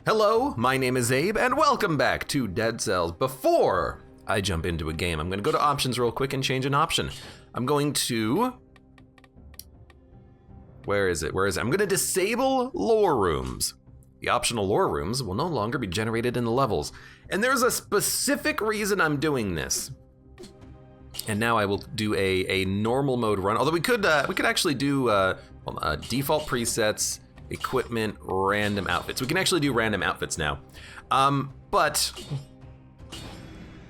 Hello, my name is Abe, and welcome back to Dead Cells. Before I jump into a game, I'm going to go to options real quick and change an option. I'm going to... Where is it? I'm going to disable lore rooms. The optional lore rooms will no longer be generated in the levels. And there's a specific reason I'm doing this. And now I will do a normal mode run. Although we could actually do default presets, equipment, random outfits. We can actually do random outfits now. But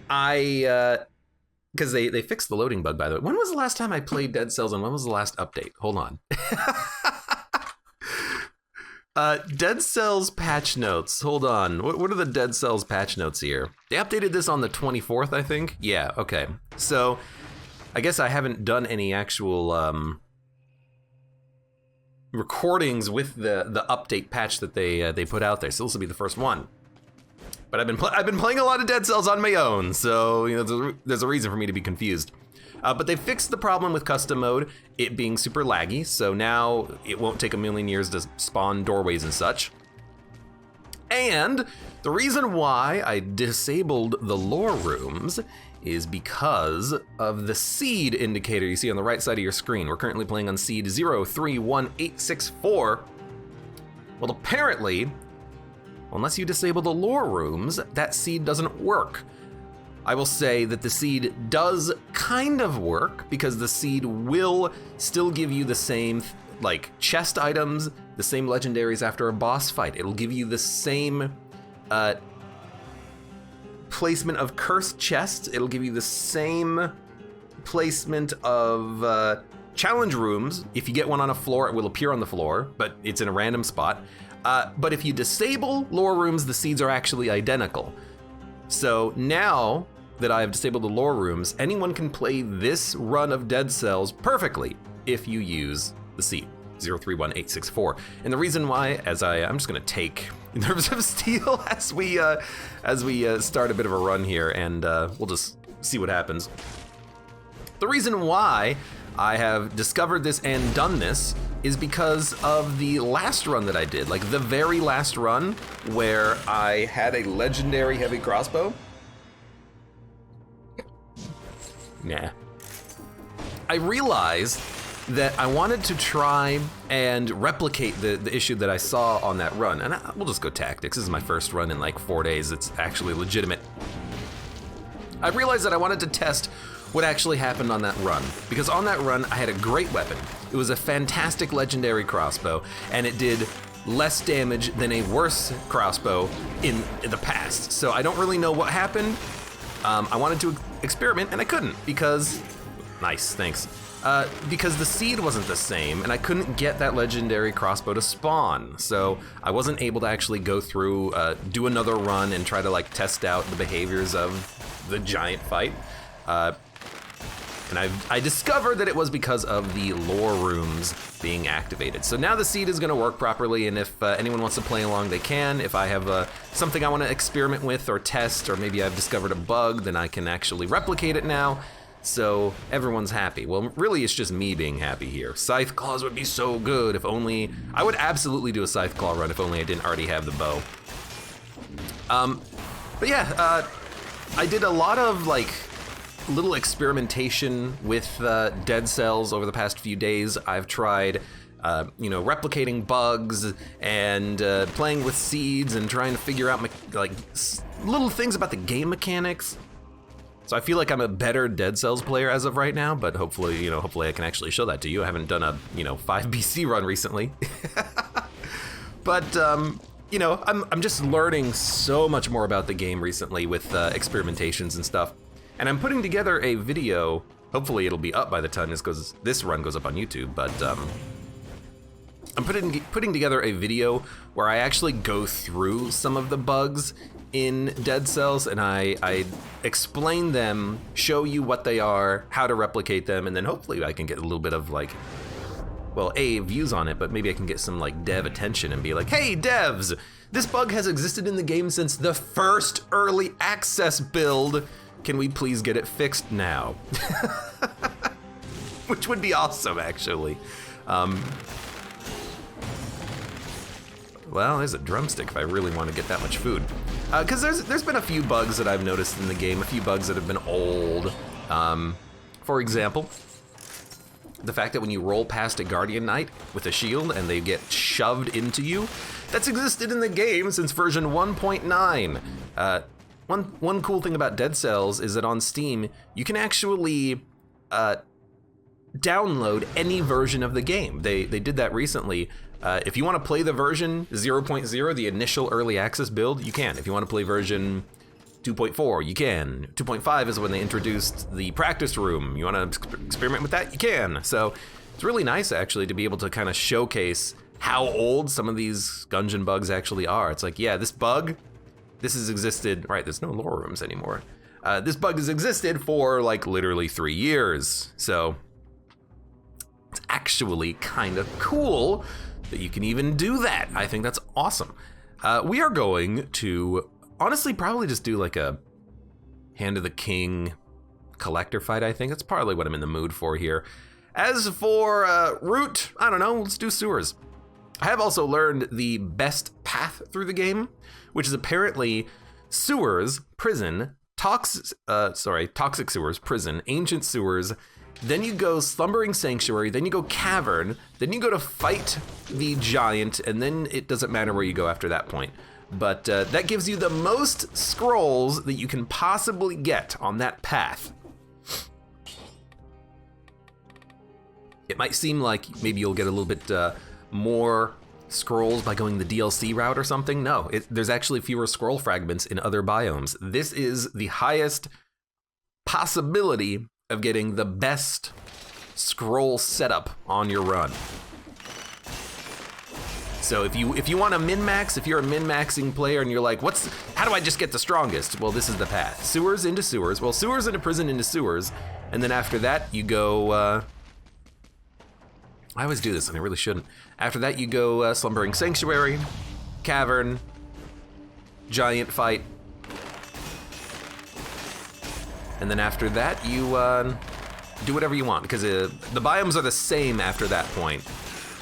because they fixed the loading bug, by the way. When was the last time I played Dead Cells and when was the last update? Hold on. Dead Cells patch notes. Hold on. What are the Dead Cells patch notes here? They updated this on the 24th, I think. Yeah, okay. So I guess I haven't done any actual recordings with the update patch that they put out there. So this will be the first one. But I've been playing a lot of Dead Cells on my own, so you know there's a reason for me to be confused. But they fixed the problem with custom mode, it being super laggy, so now it won't take a million years to spawn doorways and such. And the reason why I disabled the lore rooms is because of the seed indicator you see on the right side of your screen. We're currently playing on seed 031864. Well, apparently, unless you disable the lore rooms, that seed doesn't work. I will say that the seed does kind of work because the seed will still give you the same like chest items, the same legendaries after a boss fight. It'll give you the same placement of cursed chests. It'll give you the same placement of challenge rooms. If you get one on a floor, it will appear on the floor, but it's in a random spot. But if you disable lore rooms, the seeds are actually identical. So now that I have disabled the lore rooms, anyone can play this run of Dead Cells perfectly if you use the seed 031864. And the reason why, I'm just gonna take Nerves of Steel as we start a bit of a run here, and we'll just see what happens. The reason why I have discovered this and done this is because of the last run that I did, like the very last run where I had a legendary heavy crossbow. Nah. I realized that I wanted to try and replicate the issue that I saw on that run, and we'll just go tactics. This is my first run in like 4 days. It's actually legitimate. I realized that I wanted to test what actually happened on that run, because on that run I had a great weapon. It was a fantastic legendary crossbow, and it did less damage than a worse crossbow in the past. So I don't really know what happened. I wanted to experiment and I couldn't because, nice, thanks. Because the seed wasn't the same and I couldn't get that legendary crossbow to spawn. So I wasn't able to actually go through, do another run and try to like test out the behaviors of the giant fight. And I discovered that it was because of the lore rooms being activated. So now the seed is gonna work properly, and if anyone wants to play along, they can. If I have something I wanna experiment with or test, or maybe I've discovered a bug, then I can actually replicate it now, so everyone's happy. Well, really it's just me being happy here. Scythe Claws would be so good if only, I would absolutely do a Scythe Claw run if only I didn't already have the bow. But yeah, I did a lot of like, little experimentation with Dead Cells over the past few days. I've tried, replicating bugs and playing with seeds and trying to figure out like little things about the game mechanics. So I feel like I'm a better Dead Cells player as of right now, but hopefully I can actually show that to you. I haven't done a 5 BC run recently, but I'm just learning so much more about the game recently with experimentations and stuff. And I'm putting together a video, hopefully it'll be up by the time this run goes up on YouTube, but I'm putting together a video where I actually go through some of the bugs in Dead Cells and I explain them, show you what they are, how to replicate them, and then hopefully I can get a little bit of like, well, views on it, but maybe I can get some like dev attention and be like, hey devs, this bug has existed in the game since the first early access build. Can we please get it fixed now? Which would be awesome, actually. Well, there's a drumstick if I really want to get that much food. Because there's been a few bugs that I've noticed in the game, a few bugs that have been old. For example, the fact that when you roll past a Guardian Knight with a shield and they get shoved into you, that's existed in the game since version 1.9. One cool thing about Dead Cells is that on Steam, you can actually download any version of the game. They did that recently. If you want to play the version 0.0, the initial early access build, you can. If you want to play version 2.4, you can. 2.5 is when they introduced the practice room. You want to experiment with that? You can. So it's really nice, actually, to be able to kind of showcase how old some of these Gungeon bugs actually are. It's like, yeah, this has existed, right, there's no lore rooms anymore. This bug has existed for, like, literally 3 years. So it's actually kind of cool that you can even do that. I think that's awesome. We are going to honestly probably just do like a Hand of the King collector fight, I think. That's probably what I'm in the mood for here. As for route, I don't know, let's do sewers. I have also learned the best path through the game, which is apparently sewers, prison, toxic sewers, prison, ancient sewers, then you go Slumbering Sanctuary, then you go Cavern, then you go to fight the giant, and then it doesn't matter where you go after that point. But that gives you the most scrolls that you can possibly get on that path. It might seem like maybe you'll get a little bit more scrolls by going the DLC route or something. No, there's actually fewer scroll fragments in other biomes. This is the highest possibility of getting the best scroll setup on your run. So if you want to min-max, if you're a min-maxing player and you're like, how do I just get the strongest? Well, this is the path. Sewers into sewers. Well, sewers into prison into sewers. And then after that, you go, I always do this and I really shouldn't. After that, you go Slumbering Sanctuary, Cavern, Giant Fight. And then after that, you do whatever you want, because the biomes are the same after that point.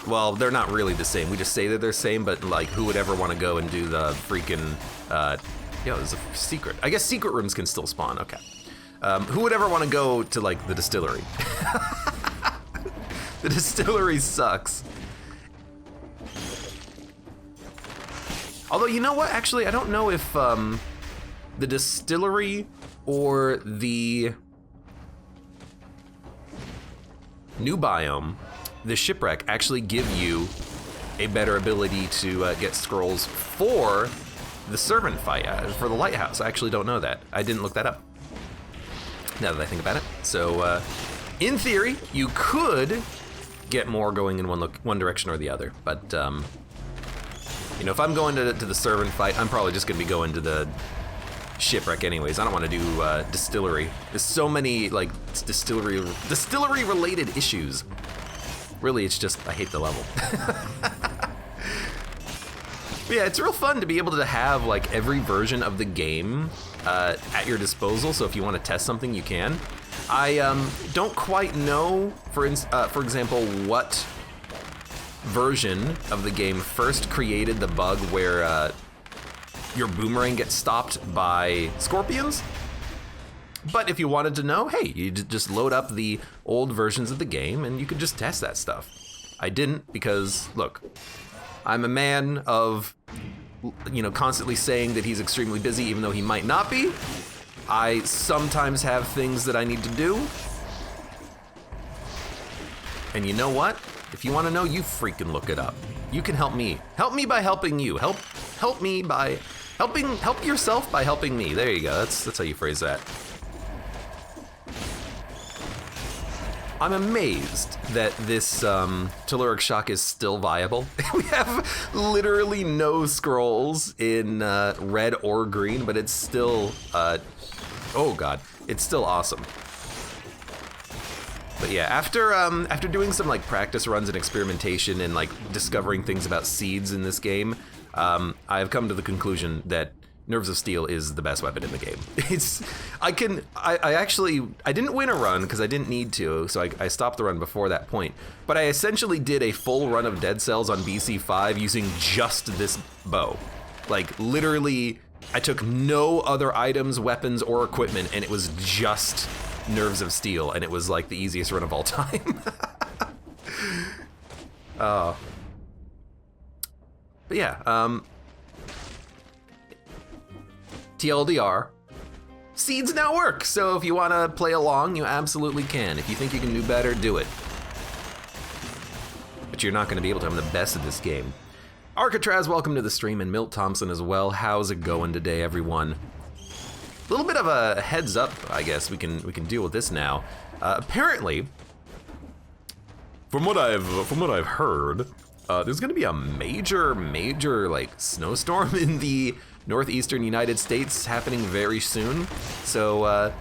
Well, they're not really the same. We just say that they're the same, but like, who would ever want to go and do the freaking, there's a secret. I guess secret rooms can still spawn, okay. Who would ever want to go to like the distillery? The distillery sucks. Although, you know what? Actually, I don't know if the distillery or the new biome, the shipwreck, actually give you a better ability to get scrolls for the servant fight, for the Lighthouse. I actually don't know that. I didn't look that up, now that I think about it. So, in theory, you could get more going in one direction or the other, but you know, if I'm going to the servant fight, I'm probably just gonna be going to the shipwreck anyways. I don't want to do distillery. There's so many like distillery related issues. Really, it's just I hate the level. But yeah, it's real fun to be able to have like every version of the game at your disposal. So if you want to test something, you can. I don't quite know, for example, what version of the game first created the bug where your boomerang gets stopped by scorpions. But if you wanted to know, hey, you just load up the old versions of the game and you could just test that stuff. I didn't because, look, I'm a man of, you know, constantly saying that he's extremely busy even though he might not be. I sometimes have things that I need to do. And you know what? If you want to know, you freaking look it up. You can help me. Help me by helping you. Help me by help yourself by helping me. There you go. That's how you phrase that. I'm amazed that this telluric shock is still viable. We have literally no scrolls in red or green, but it's still, oh god, it's still awesome. But yeah, after doing some like practice runs and experimentation and like discovering things about seeds in this game, I've come to the conclusion that Nerves of Steel is the best weapon in the game. I didn't win a run because I didn't need to, so I stopped the run before that point. But I essentially did a full run of Dead Cells on BC5 using just this bow. Like, literally, I took no other items, weapons, or equipment, and it was just Nerves of Steel, and it was like the easiest run of all time. But yeah, TLDR, seeds now work, so if you want to play along, you absolutely can. If you think you can do better, do it. But you're not going to be able to. I'm the best at this game. Arcatraz, welcome to the stream, and Milt Thompson as well. How's it going today, everyone? A little bit of a heads up, I guess. We can deal with this now. Apparently, from what I've heard, there's going to be a major like snowstorm in the northeastern United States happening very soon. So,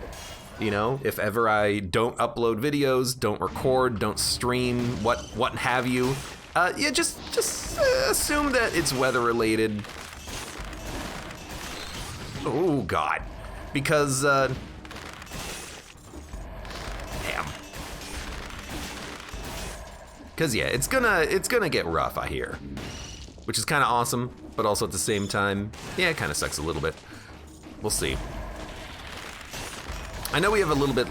you know, if ever I don't upload videos, don't record, don't stream, what have you, yeah, just assume that it's weather related. Oh God, because damn. Because yeah, it's gonna get rough, I hear, which is kind of awesome, but also at the same time, yeah, it kind of sucks a little bit. We'll see. I know we have a little bit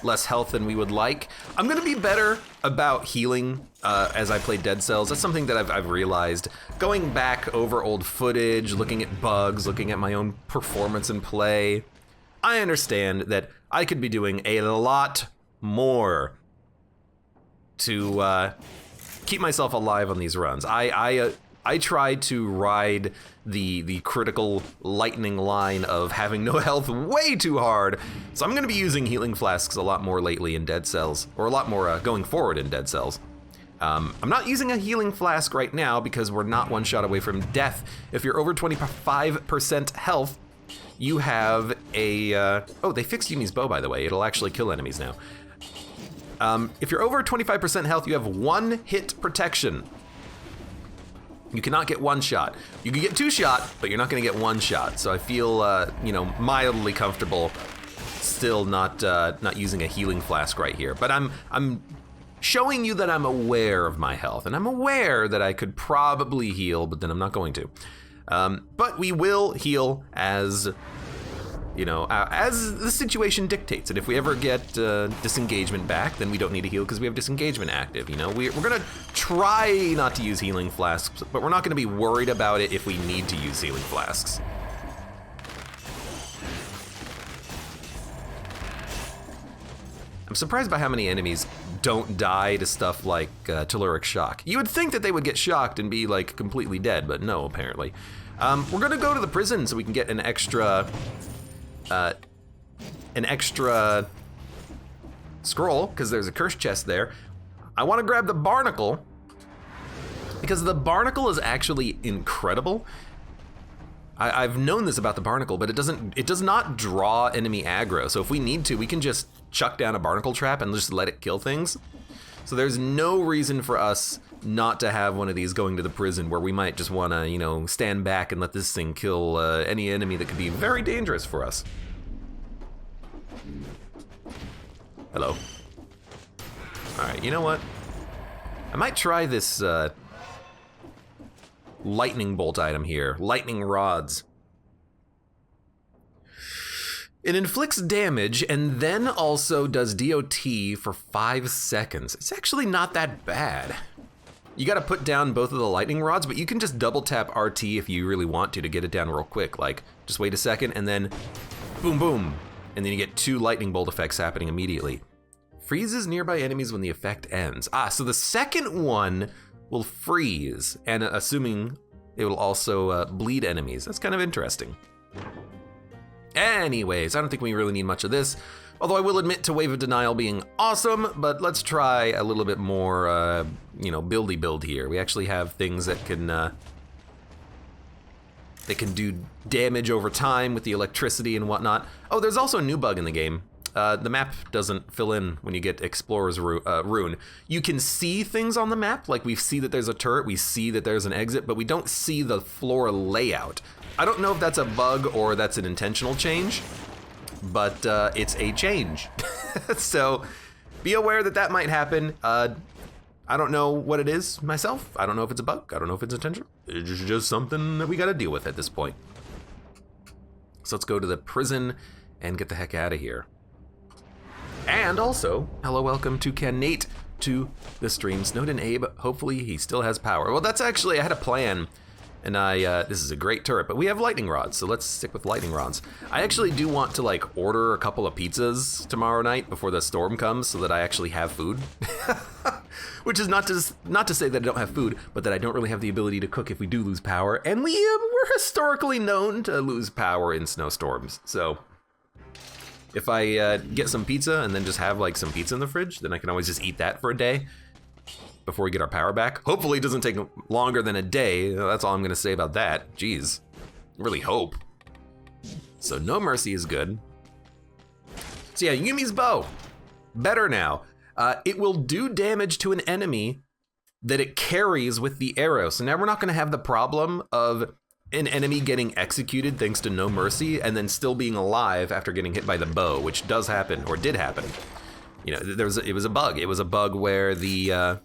less health than we would like. I'm gonna be better about healing as I play Dead Cells. That's something that I've realized. Going back over old footage, looking at bugs, looking at my own performance and play, I understand that I could be doing a lot more to keep myself alive on these runs. I try to ride the critical lightning line of having no health way too hard, so I'm going to be using healing flasks a lot more lately in Dead Cells, or a lot more going forward in Dead Cells. I'm not using a healing flask right now because we're not one shot away from death. If you're over 25% health, you have a... oh, they fixed Yumi's bow, by the way. It'll actually kill enemies now. If you're over 25% health, you have 1 hit protection. You cannot get 1 shot. You can get 2 shot, but you're not gonna get 1 shot. So I feel, you know, mildly comfortable still not using a healing flask right here. But I'm showing you that I'm aware of my health, and I'm aware that I could probably heal, but then I'm not going to. But we will heal as, you know, as the situation dictates. And if we ever get disengagement back, then we don't need to heal because we have disengagement active. You know, we're gonna try not to use healing flasks, but we're not gonna be worried about it if we need to use healing flasks. I'm surprised by how many enemies don't die to stuff like telluric shock. You would think that they would get shocked and be like completely dead, but no, apparently. We're gonna go to the prison so we can get an extra scroll, because there's a curse chest there. I want to grab the barnacle, because the barnacle is actually incredible. I've known this about the barnacle, but it does not draw enemy aggro. So if we need to, we can just chuck down a barnacle trap and just let it kill things. So there's no reason for us not to have one of these going to the prison where we might just want to, you know, stand back and let this thing kill any enemy that could be very dangerous for us. Hello. All right, you know what? I might try this lightning bolt item here, lightning rods. It inflicts damage and then also does DOT for 5 seconds. It's actually not that bad. You gotta put down both of the lightning rods, but you can just double tap RT if you really want to get it down real quick. Like, just wait a second and then boom, boom. And then you get 2 lightning bolt effects happening immediately. Freezes nearby enemies when the effect ends. So the second one will freeze, and assuming it will also bleed enemies. That's kind of interesting. Anyways, I don't think we really need much of this, although I will admit to Wave of Denial being awesome, but let's try a little bit more, you know, buildy build here. We actually have things that can do damage over time with the electricity and whatnot. Oh, there's also a new bug in the game. The map doesn't fill in when you get Explorer's rune. You can see things on the map, like we see that there's a turret, we see that there's an exit, but we don't see the floor layout. I don't know if that's a bug or that's an intentional change, but it's a change. So be aware that that might happen. I don't know what it is myself. I don't know if it's a bug. I don't know if it's intentional. It's just something that we gotta deal with at this point. So let's go to the prison and get the heck out of here. And also, hello, welcome to Nate to the stream. Snowden Abe, hopefully he still has power. Well, that's actually, I had a plan, and this is a great turret, but we have lightning rods, so let's stick with lightning rods. I actually do want to like order a couple of pizzas tomorrow night before the storm comes so that I actually have food. Which is not to say that I don't have food, but that I don't really have the ability to cook if we do lose power, and we're historically known to lose power in snowstorms, so if I get some pizza and then just have like some pizza in the fridge, then I can always just eat that for a day before we get our power back. Hopefully it doesn't take longer than a day. That's all I'm gonna say about that. Jeez, really hope. So no mercy is good. So yeah, Yumi's bow, better now. It will do damage to an enemy that it carries with the arrow. So now we're not gonna have the problem of an enemy getting executed thanks to no mercy and then still being alive after getting hit by the bow, which does happen, or did happen. You know, it was a bug. It was a bug where the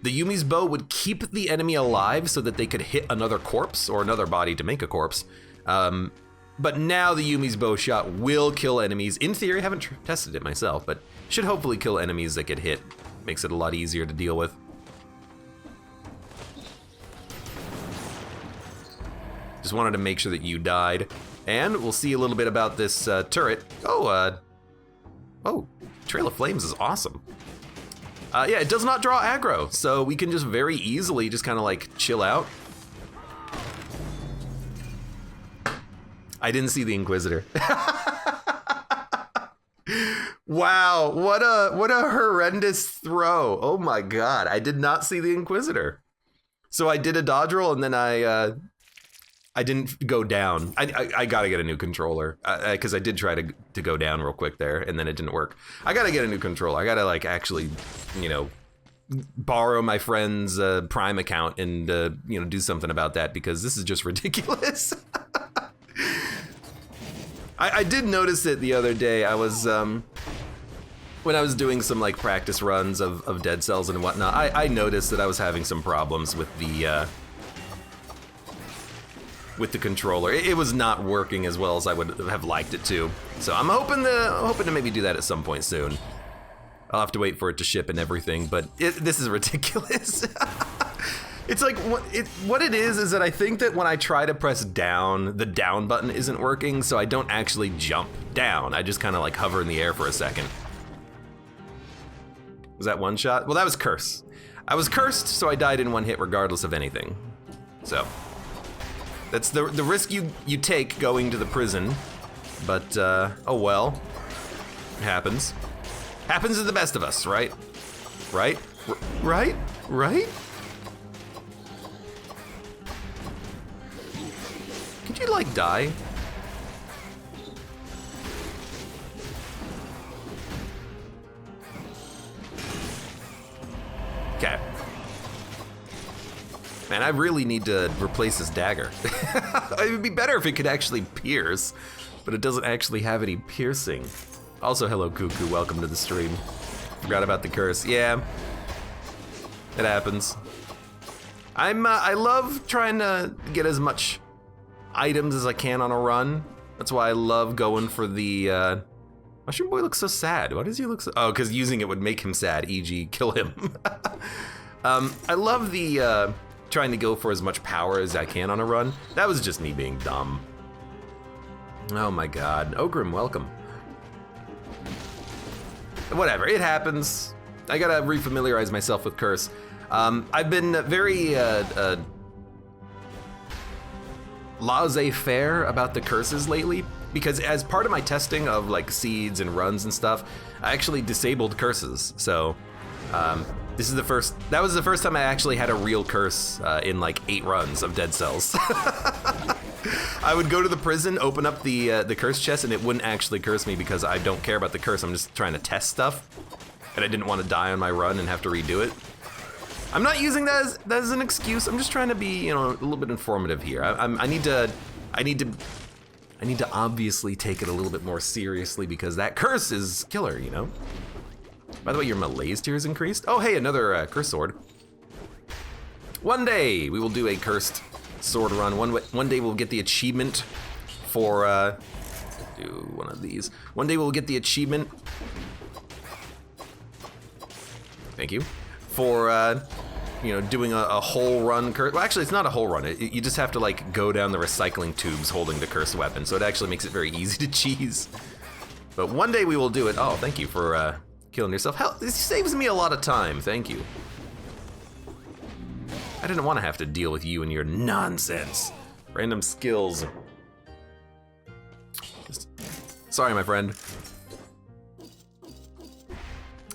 Yumi's bow would keep the enemy alive so that they could hit another corpse or another body to make a corpse. But now the Yumi's bow shot will kill enemies. In theory, I haven't tested it myself, but should hopefully kill enemies that get hit. Makes it a lot easier to deal with. Just wanted to make sure that you died. And we'll see a little bit about this turret. Oh, Trail of Flames is awesome. Yeah, it does not draw aggro, so we can just very easily just kind of like chill out. I didn't see the Inquisitor. Wow, what a horrendous throw. Oh my god, I did not see the Inquisitor. So I did a dodge roll and then I didn't go down. I gotta get a new controller because I did try to go down real quick there and then it didn't work. I gotta get a new controller. I gotta like actually, you know, borrow my friend's Prime account and you know, do something about that because this is just ridiculous. I did notice it the other day. I was when I was doing some like practice runs of Dead Cells and whatnot. I noticed that I was having some problems with the controller. It was not working as well as I would have liked it to. So I'm hoping to maybe do that at some point soon. I'll have to wait for it to ship and everything, but this is ridiculous. It's like, what it is that I think that when I try to press down, the down button isn't working, so I don't actually jump down. I just kind of like hover in the air for a second. Was that one shot? Well, that was curse. I was cursed, so I died in one hit regardless of anything. So that's the risk you take going to the prison, but oh well, it happens. Happens to the best of us, right? Right? Right? Right? Could you like die? Okay. Man, I really need to replace this dagger. It would be better if it could actually pierce, but it doesn't actually have any piercing. Also, hello Cuckoo, welcome to the stream. Forgot about the curse. Yeah, it happens. I love trying to get as much items as I can on a run. That's why I love going for the, Mushroom Boy looks so sad. Why does he look so, oh, because using it would make him sad, e.g. kill him. I love the, trying to go for as much power as I can on a run. That was just me being dumb. Oh my god. Ogrim, welcome. Whatever, it happens. I gotta refamiliarize myself with curse. I've been very laissez-faire about the curses lately because as part of my testing of like seeds and runs and stuff, I actually disabled curses. So that was the first time I actually had a real curse in like 8 runs of Dead Cells. I would go to the prison, open up the curse chest, and it wouldn't actually curse me because I don't care about the curse. I'm just trying to test stuff, and I didn't want to die on my run and have to redo it. I'm not using that as an excuse. I'm just trying to be, you know, a little bit informative here. I need to obviously take it a little bit more seriously because that curse is killer, you know? By the way, your malaise tier is increased. Oh, hey, another curse sword. One day we will do a cursed sword run. One day we'll get the achievement for, do one of these. One day we'll get the achievement. Thank you. For, you know, doing a whole run curse. Well, actually, it's not a whole run. You just have to, like, go down the recycling tubes holding the cursed weapon. So it actually makes it very easy to cheese. But one day we will do it. Oh, thank you for, killing yourself. Hell, this saves me a lot of time. Thank you. I didn't want to have to deal with you and your nonsense. Random skills. Sorry, my friend.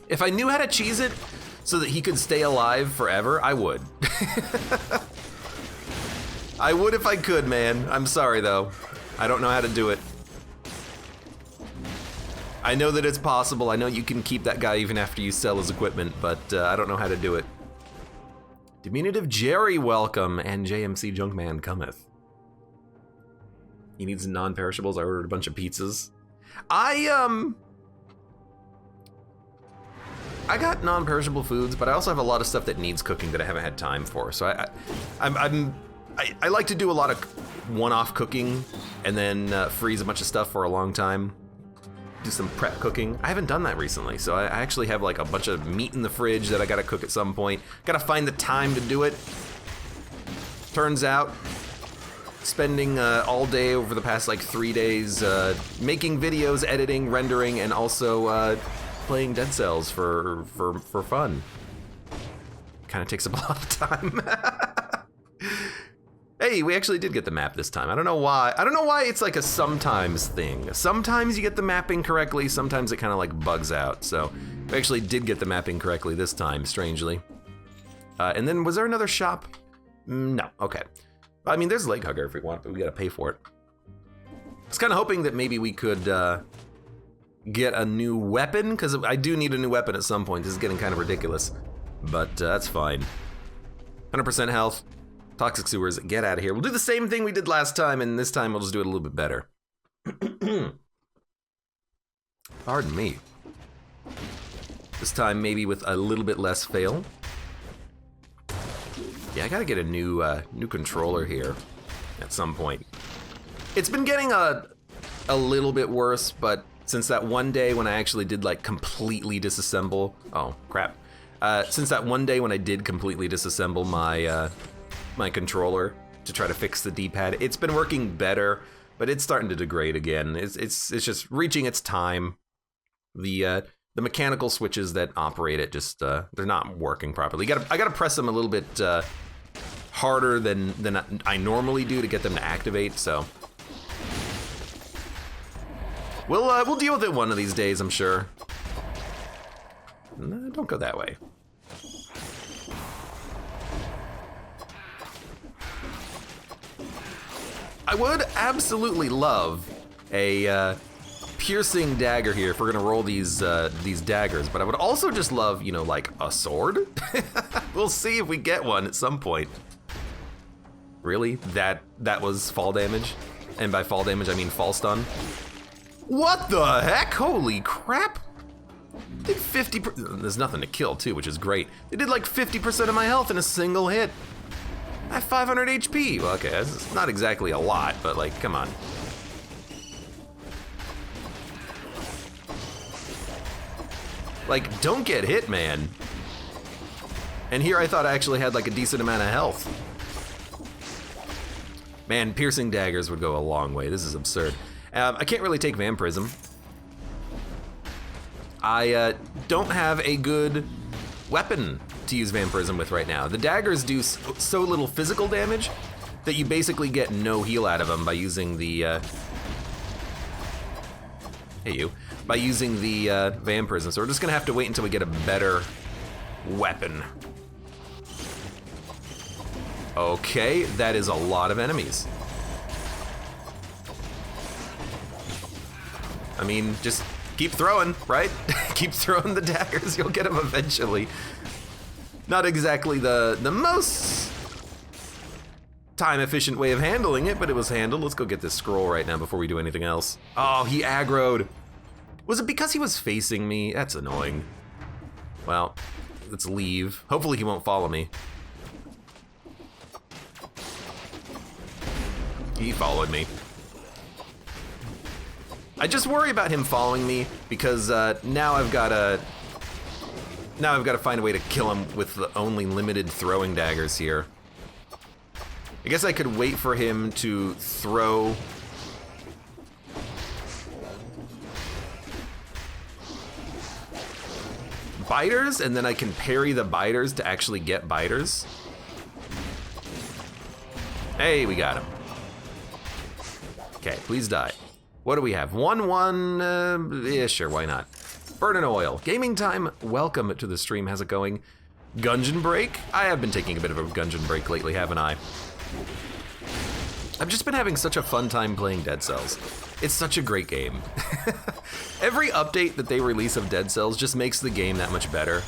If I knew how to cheese it so that he could stay alive forever, I would. I would if I could, man. I'm sorry, though. I don't know how to do it. I know that it's possible. I know you can keep that guy even after you sell his equipment, but I don't know how to do it. Diminutive Jerry, welcome, and JMC Junkman cometh. He needs non-perishables. I ordered a bunch of pizzas. I got non-perishable foods, but I also have a lot of stuff that needs cooking that I haven't had time for. So I like to do a lot of one-off cooking and then freeze a bunch of stuff for a long time. Do some prep cooking. I haven't done that recently, so I actually have like a bunch of meat in the fridge that I gotta cook at some point. Gotta find the time to do it. Turns out, spending all day over the past like 3 days making videos, editing, rendering, and also playing Dead Cells for fun. Kind of takes up a lot of time. Hey, we actually did get the map this time. I don't know why. I don't know why it's like a sometimes thing. Sometimes you get the mapping correctly, sometimes it kind of like bugs out. So we actually did get the mapping correctly this time, strangely. And then was there another shop? No, okay. I mean, there's a leg hugger if we want, but we gotta pay for it. I was kind of hoping that maybe we could get a new weapon, because I do need a new weapon at some point. This is getting kind of ridiculous, but that's fine. 100% health. Toxic sewers, get out of here. We'll do the same thing we did last time, and this time we'll just do it a little bit better. Pardon me. This time maybe with a little bit less fail. Yeah, I gotta get a new controller here at some point. It's been getting a little bit worse, but since that one day when I actually did like completely disassemble, oh crap. Since that one day when I did completely disassemble my controller to try to fix the D-pad, it's been working better, but it's starting to degrade again. It's just reaching its time. The mechanical switches that operate it just they're not working properly. I gotta press them a little bit harder than I normally do to get them to activate. So we'll deal with it one of these days, I'm sure. No, don't go that way. I would absolutely love a piercing dagger here if we're gonna roll these daggers, but I would also just love, you know, like a sword. We'll see if we get one at some point. Really? That was fall damage? And by fall damage, I mean fall stun. What the heck? Holy crap! Did 50%, there's nothing to kill too, which is great. They did like 50% of my health in a single hit. I have 500 HP. Well, okay, that's not exactly a lot, but like, come on. Like, don't get hit, man. And here I thought I actually had like a decent amount of health. Man, piercing daggers would go a long way. This is absurd. I can't really take vampirism. I don't have a good weapon to use vampirism with right now. The daggers do so little physical damage that you basically get no heal out of them by using the by using the vampirism. So we're just gonna have to wait until we get a better weapon. Okay, that is a lot of enemies. I mean, just keep throwing, right? Keep throwing the daggers, you'll get them eventually. Not exactly the most time-efficient way of handling it, but it was handled. Let's go get this scroll right now before we do anything else. Oh, he aggroed. Was it because he was facing me? That's annoying. Well, let's leave. Hopefully he won't follow me. He followed me. I just worry about him following me because now I've got to find a way to kill him with the only limited throwing daggers here. I guess I could wait for him to throw biters, and then I can parry the biters to actually get biters. Hey, we got him. Okay, please die. What do we have? 1-1, yeah, sure, why not? Burning oil. Gaming time, welcome to the stream, how's it going? Gungeon break? I have been taking a bit of a gungeon break lately, haven't I? I've just been having such a fun time playing Dead Cells. It's such a great game. Every update that they release of Dead Cells just makes the game that much better.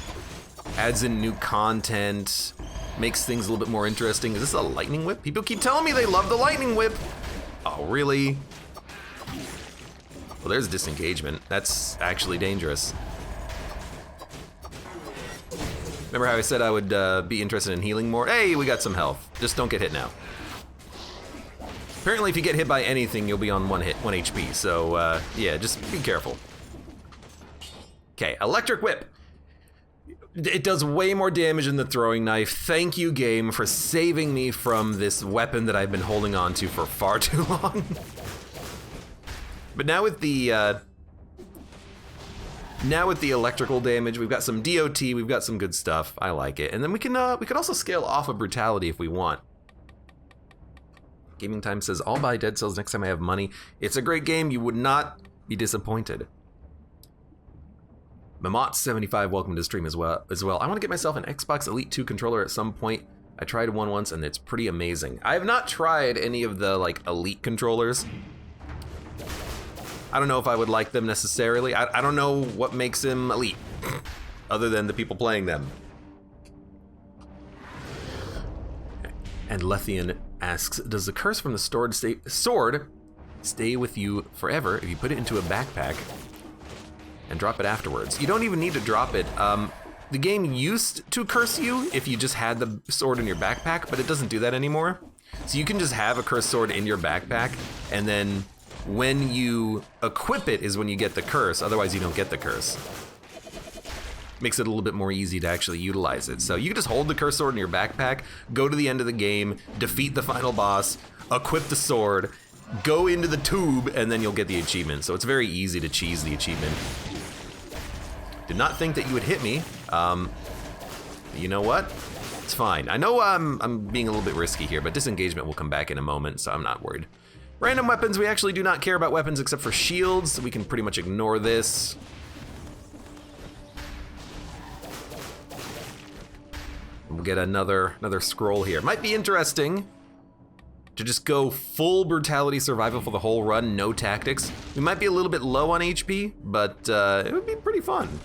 Adds in new content, makes things a little bit more interesting. Is this a lightning whip? People keep telling me they love the lightning whip. Oh, really? Well, there's disengagement. That's actually dangerous. Remember how I said I would be interested in healing more? Hey, we got some health. Just don't get hit now. Apparently, if you get hit by anything, you'll be on 1 HP. So, yeah, just be careful. Okay, electric whip. It does way more damage than the throwing knife. Thank you, game, for saving me from this weapon that I've been holding on to for far too long. But now with the electrical damage, we've got some DOT, we've got some good stuff. I like it, and then we can also scale off of brutality if we want. Gaming Time says, I'll buy Dead Cells next time I have money. It's a great game, you would not be disappointed. Mamot75, welcome to the stream as well. I want to get myself an Xbox Elite 2 controller at some point. I tried one once and it's pretty amazing. I have not tried any of the like Elite controllers. I don't know if I would like them necessarily. I don't know what makes them elite, other than the people playing them. And Lethian asks, does the curse from the sword stay with you forever if you put it into a backpack and drop it afterwards? You don't even need to drop it. The game used to curse you if you just had the sword in your backpack, but it doesn't do that anymore. So you can just have a cursed sword in your backpack, and then when you equip it is when you get the curse, otherwise you don't get the curse. Makes it a little bit more easy to actually utilize it. So you can just hold the cursed sword in your backpack, go to the end of the game, defeat the final boss, equip the sword, go into the tube, and then you'll get the achievement. So it's very easy to cheese the achievement. Did not think that you would hit me. You know what? It's fine. I know I'm being a little bit risky here, but disengagement will come back in a moment, so I'm not worried. Random weapons, we actually do not care about weapons except for shields, so we can pretty much ignore this. We'll get another scroll here. Might be interesting to just go full brutality survival for the whole run, no tactics. We might be a little bit low on HP, but it would be pretty fun.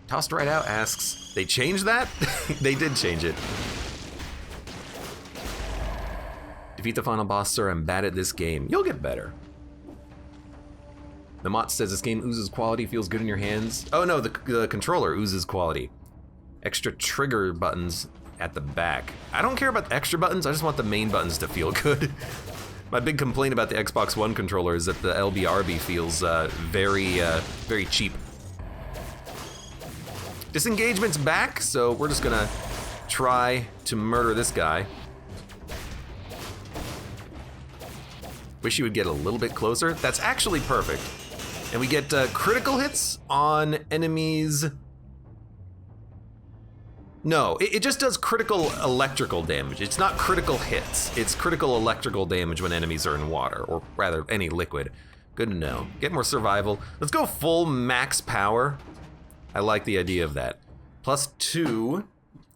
Tossed Right Out asks, they changed that? They did change it. Defeat the final boss, sir. I'm bad at this game. You'll get better. The Mott says this game oozes quality, feels good in your hands. Oh no, the controller oozes quality. Extra trigger buttons at the back. I don't care about the extra buttons, I just want the main buttons to feel good. My big complaint about the Xbox One controller is that the LBRB feels very cheap. Disengagement's back, so we're just gonna try to murder this guy. Wish you would get a little bit closer. That's actually perfect. And we get critical hits on enemies. No, it just does critical electrical damage. It's not critical hits. It's critical electrical damage when enemies are in water, or rather, any liquid. Good to know. Get more survival. Let's go full max power. I like the idea of that. +2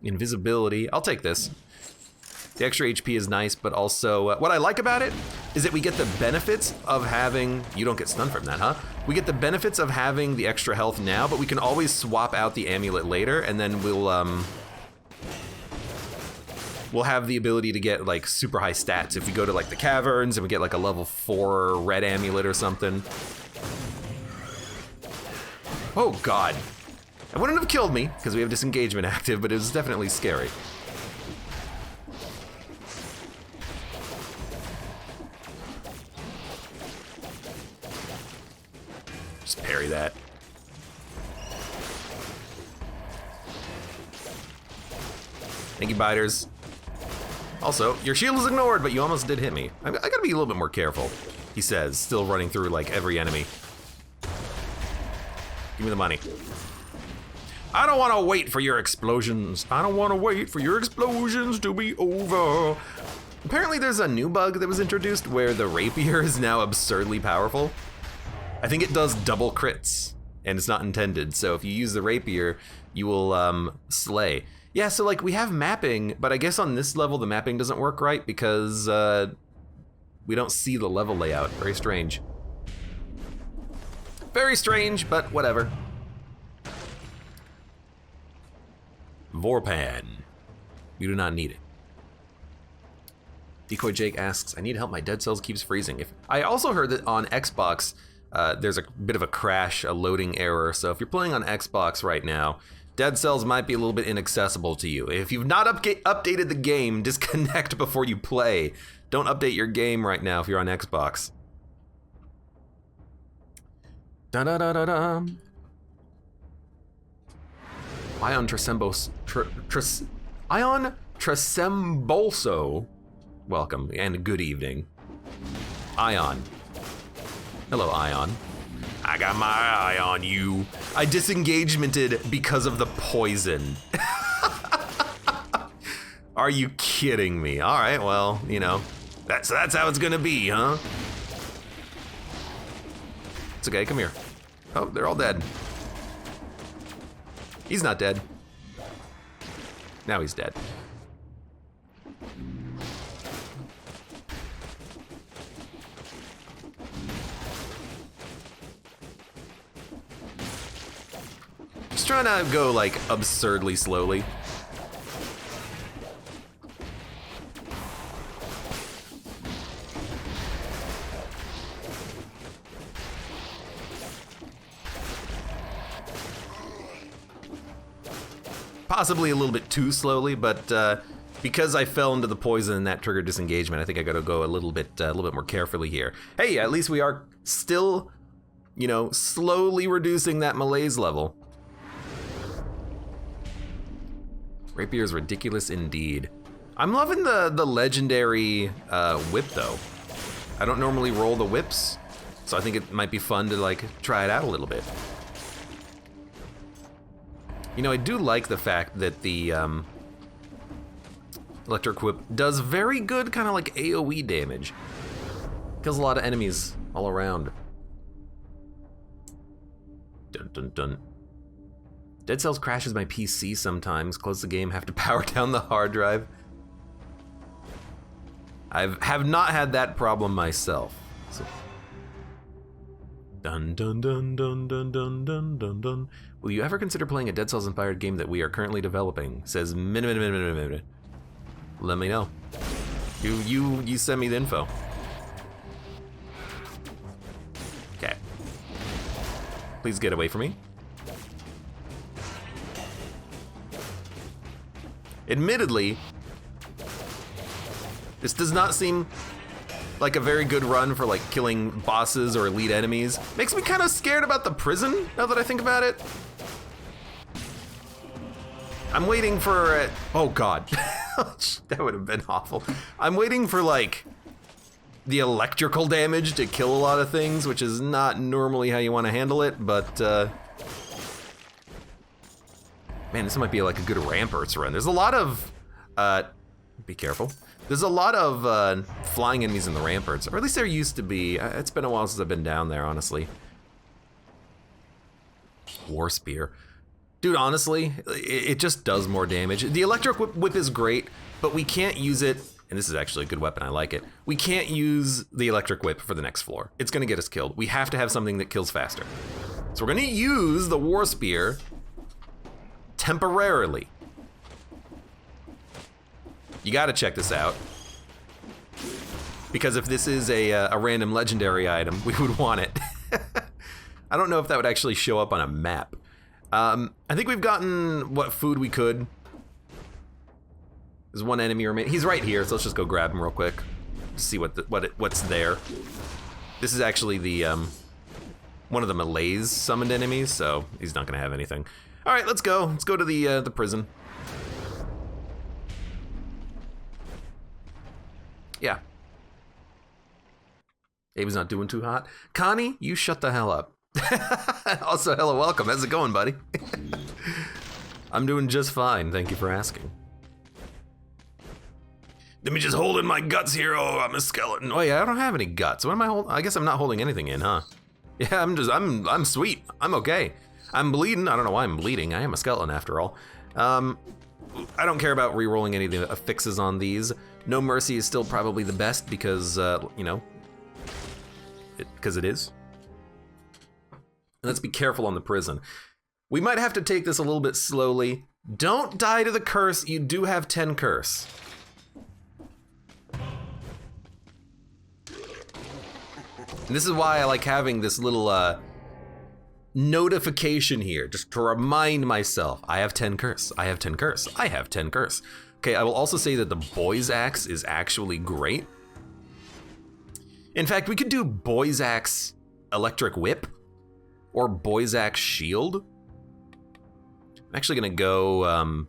invisibility. I'll take this. The extra HP is nice, but also what I like about it is that we get the benefits of having, you don't get stunned from that, huh? We get the benefits of having the extra health now, but we can always swap out the amulet later, and then we'll have the ability to get like super high stats if we go to like the caverns and we get like a level 4 red amulet or something. Oh God. It wouldn't have killed me because we have disengagement active, but it was definitely scary. Just parry that. Thank you, biters. Also, your shield is ignored, but you almost did hit me. I gotta be a little bit more careful, he says, still running through like every enemy. Give me the money. I don't want to wait for your explosions. I don't want to wait for your explosions to be over. Apparently there's a new bug that was introduced where the rapier is now absurdly powerful. I think it does double crits, and it's not intended. So if you use the rapier, you will slay. Yeah, so like we have mapping, but I guess on this level the mapping doesn't work right because we don't see the level layout. Very strange. Very strange, but whatever. Vorpan. You do not need it. Decoy Jake asks, I need help, my Dead Cells keeps freezing. I also heard that on Xbox, there's a bit of a crash, a loading error, so if you're playing on Xbox right now, Dead Cells might be a little bit inaccessible to you. If you've not updated the game, disconnect before you play. Don't update your game right now if you're on Xbox. Da-da-da-da-da. Ion Tresembolso, welcome and good evening. Ion. Hello, Ion. I got my eye on you. I disengagemented because of the poison. Are you kidding me? All right, well, you know, that's how it's gonna be, huh? It's okay, come here. Oh, they're all dead. He's not dead. Now he's dead. Just trying to go like absurdly slowly. Possibly a little bit too slowly, but because I fell into the poison and that triggered disengagement, I think I gotta go a little bit more carefully here. Hey, at least we are still, you know, slowly reducing that malaise level. Rapier is ridiculous indeed. I'm loving the legendary whip though. I don't normally roll the whips, so I think it might be fun to like try it out a little bit. You know, I do like the fact that the electric whip does very good kind of like AoE damage. Kills a lot of enemies all around. Dun dun dun. Dead Cells crashes my PC sometimes. Close the game, have to power down the hard drive. I have not had that problem myself. So. Dun dun dun dun dun dun dun dun dun. Will you ever consider playing a Dead Cells inspired game that we are currently developing? Says minute. Let me know. You send me the info. Okay. Please get away from me. Admittedly, this does not seem like a very good run for like killing bosses or elite enemies. Makes me kind of scared about the prison now that I think about it. I'm waiting for oh god. That would have been awful. I'm waiting for like the electrical damage to kill a lot of things, which is not normally how you want to handle it, but man, this might be like a good ramparts run. There's a lot of be careful. There's a lot of flying enemies in the ramparts, or at least there used to be. It's been a while since I've been down there, honestly. War Spear. Dude, honestly, it just does more damage. The electric whip is great, but we can't use it and this is actually a good weapon, I like it, we can't use the electric whip for the next floor. It's gonna get us killed. We have to have something that kills faster. So we're gonna use the war spear temporarily. You gotta check this out. Because if this is a random legendary item, we would want it. I don't know if that would actually show up on a map. I think we've gotten what food we could. There's one enemy remaining. He's right here, so let's just go grab him real quick. See what's there. This is actually the one of the Malays summoned enemies, so he's not gonna have anything. All right, let's go. Let's go to the prison. Yeah. Abe's not doing too hot. Connie, you shut the hell up. Also, hello, welcome. How's it going, buddy? I'm doing just fine. Thank you for asking. Let me just hold in my guts here. Oh, I'm a skeleton. Oh yeah, I don't have any guts. What am I holding? I guess I'm not holding anything in, huh? Yeah, I'm sweet. I'm okay. I'm bleeding. I don't know why I'm bleeding. I am a skeleton after all. I don't care about re-rolling any of the affixes on these. No Mercy is still probably the best because, you know, because it is. And let's be careful on the prison. We might have to take this a little bit slowly. Don't die to the curse. You do have 10 curse. And this is why I like having this little notification here, just to remind myself, I have 10 curse, I have 10 curse, I have 10 curse. Okay, I will also say that the Boy's Axe is actually great. In fact, we could do Boy's Axe Electric Whip or Boy's Axe Shield. I'm actually gonna go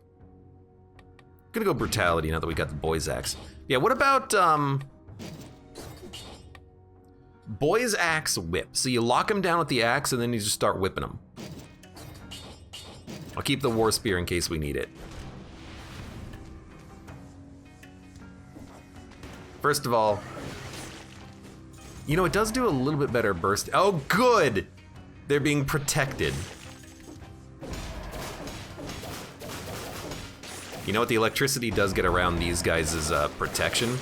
Brutality now that we got the Boy's Axe. Yeah, what about Boy's Axe Whip. So you lock him down with the axe and then you just start whipping him. I'll keep the War Spear in case we need it. First of all, you know, it does do a little bit better burst. Oh, good! They're being protected. You know what? The electricity does get around these guys' protection.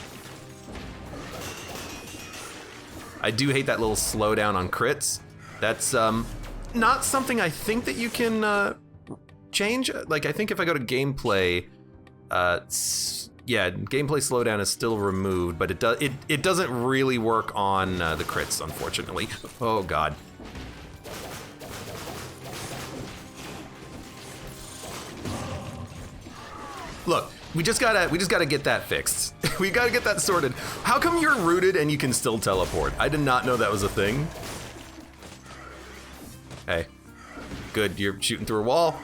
I do hate that little slowdown on crits. That's not something I think that you can change. Like, I think if I go to gameplay, yeah, gameplay slowdown is still removed, but it doesn't really work on the crits, unfortunately. Oh God. Look, we just gotta get that fixed. We gotta get that sorted. How come you're rooted and you can still teleport? I did not know that was a thing. Hey, good, you're shooting through a wall.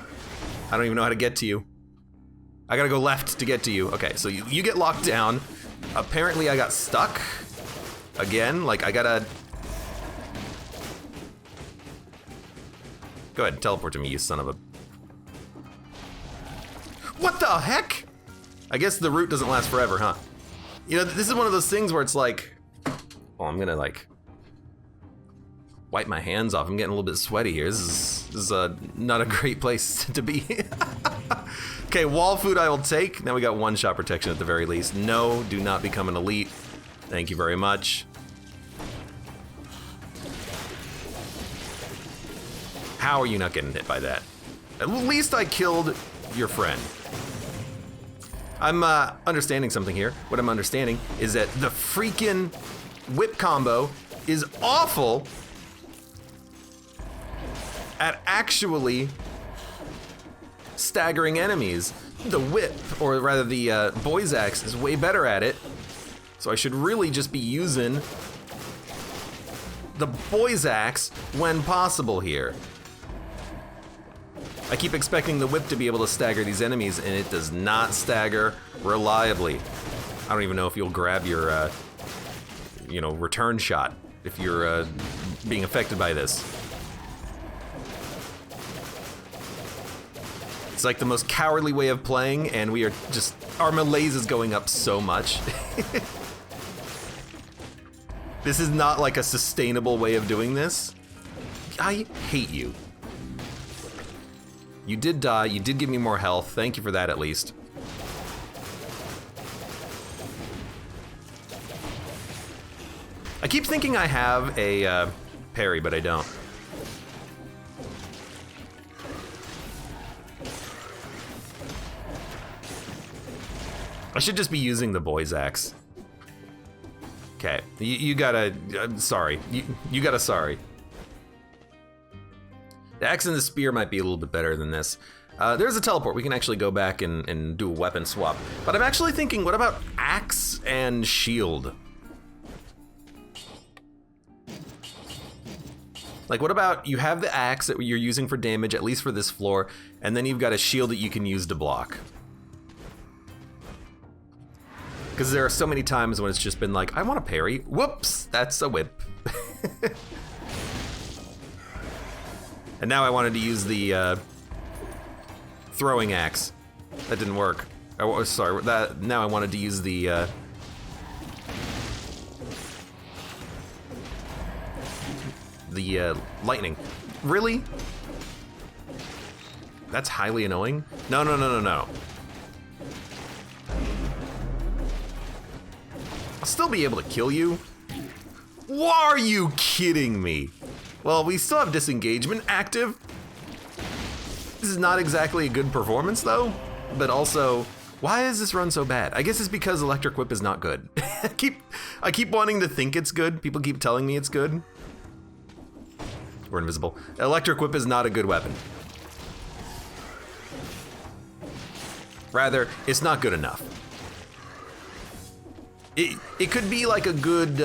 I don't even know how to get to you. I gotta go left to get to you. Okay, so you get locked down. Apparently I got stuck. Again, like I gotta... Go ahead, teleport to me, you son of a... What the heck? I guess the root doesn't last forever, huh? You know, this is one of those things where it's like... Oh, I'm gonna like... wipe my hands off. I'm getting a little bit sweaty here. This is not a great place to be. Okay, wall food I will take. Now we got one shot protection at the very least. No, do not become an elite. Thank you very much. How are you not getting hit by that? At least I killed your friend. I'm understanding something here. What I'm understanding is that the freaking whip combo is awful at actually staggering enemies. The whip, or rather the Boy's Axe, is way better at it. So I should really just be using the Boy's Axe when possible here. I keep expecting the whip to be able to stagger these enemies, and it does not stagger reliably. I don't even know if you'll grab your, you know, return shot if you're being affected by this. It's like the most cowardly way of playing, and we are just... Our malaise is going up so much. This is not like a sustainable way of doing this. I hate you. You did die, you did give me more health. Thank you for that, at least. I keep thinking I have a parry, but I don't. I should just be using the boy's axe. Okay, you gotta, sorry. You gotta sorry. The axe and the spear might be a little bit better than this. There's a teleport. We can actually go back and do a weapon swap. But I'm actually thinking, what about axe and shield? Like, what about you have the axe that you're using for damage, at least for this floor, and then you've got a shield that you can use to block. Because there are so many times when it's just been like, I want a parry. Whoops, that's a whip. And now I wanted to use the throwing axe. That didn't work. Oh, sorry, now I wanted to use the lightning. Really? That's highly annoying. No, no, no, no, no. I'll still be able to kill you. Are you kidding me? Well, we still have disengagement active. This is not exactly a good performance though, but also, why is this run so bad? I guess it's because Electric Whip is not good. I keep wanting to think it's good. People keep telling me it's good. We're invisible. Electric Whip is not a good weapon. Rather, it's not good enough. It could be like a good,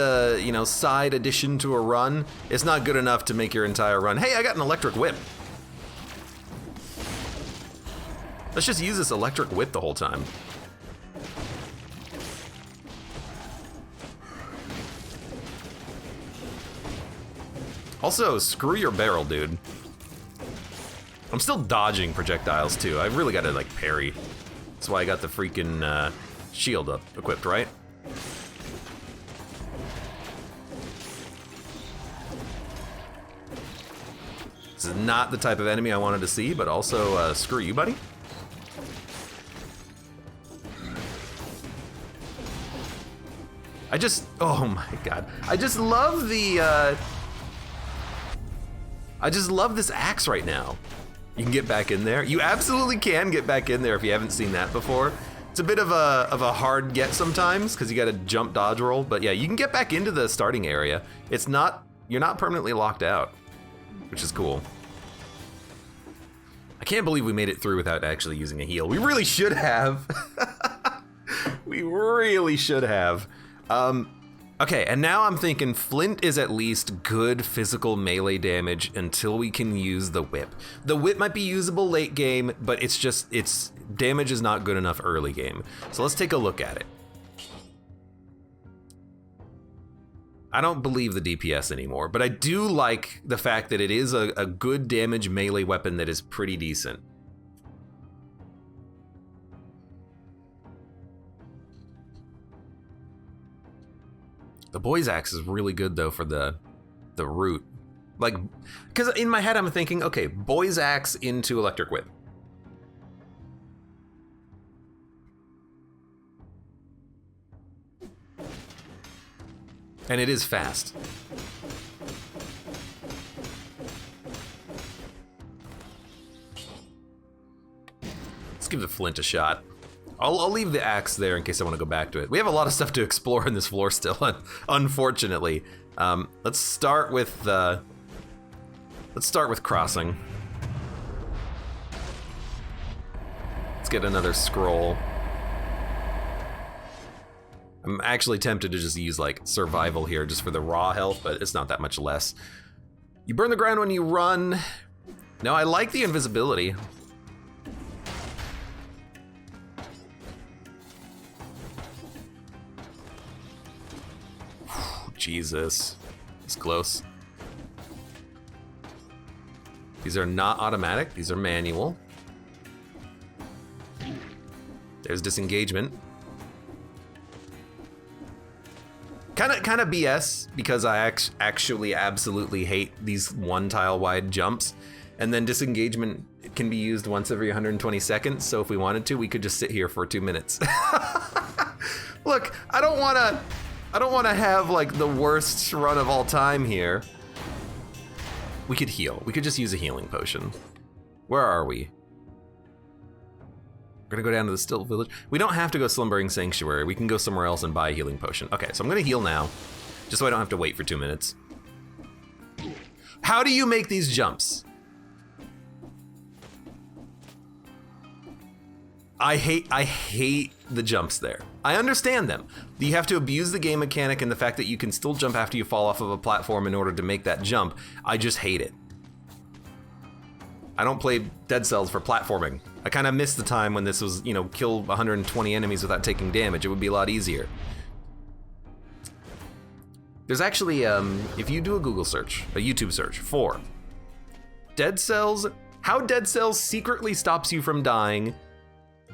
you know, side addition to a run. It's not good enough to make your entire run. Hey, I got an electric whip. Let's just use this electric whip the whole time. Also, screw your barrel, dude. I'm still dodging projectiles too. I really gotta like parry. That's why I got the freaking shield up equipped, right? This is not the type of enemy I wanted to see, but also screw you, buddy. Oh my god. I just love this axe right now. You can get back in there. You absolutely can get back in there if you haven't seen that before. It's a bit of a hard get sometimes because you got to jump dodge roll, but yeah, you can get back into the starting area. You're not permanently locked out, which is cool. I can't believe we made it through without actually using a heal. We really should have. We really should have. Okay, and now I'm thinking Flint is at least good physical melee damage until we can use the whip. The whip might be usable late game, but its damage is not good enough early game. So let's take a look at it. I don't believe the DPS anymore, but I do like the fact that it is a good damage melee weapon that is pretty decent. The boy's axe is really good though for the root. Like, because in my head I'm thinking, okay, boy's axe into electric whip. And it is fast. Let's give the flint a shot. I'll leave the axe there in case I want to go back to it. We have a lot of stuff to explore in this floor still, unfortunately. Let's start with crossing. Let's get another scroll. I'm actually tempted to just use like survival here just for the raw health, but it's not that much less. You burn the ground when you run. No, I like the invisibility. Jesus, it's close. These are not automatic, these are manual. There's disengagement. Kind of BS, because I actually absolutely hate these one tile wide jumps. And then disengagement can be used once every 120 seconds, so if we wanted to, we could just sit here for 2 minutes. Look, I don't I don't want to have like the worst run of all time here. We could heal. We could just use a healing potion. Where are we? We're gonna go down to the Still Village. We don't have to go Slumbering Sanctuary. We can go somewhere else and buy a healing potion. Okay, so I'm gonna heal now, just so I don't have to wait for 2 minutes. How do you make these jumps? I hate the jumps there. I understand them. You have to abuse the game mechanic and the fact that you can still jump after you fall off of a platform in order to make that jump. I just hate it. I don't play Dead Cells for platforming. I kind of miss the time when this was, you know, kill 120 enemies without taking damage. It would be a lot easier. There's actually, if you do a Google search, a YouTube search for Dead Cells, how Dead Cells secretly stops you from dying,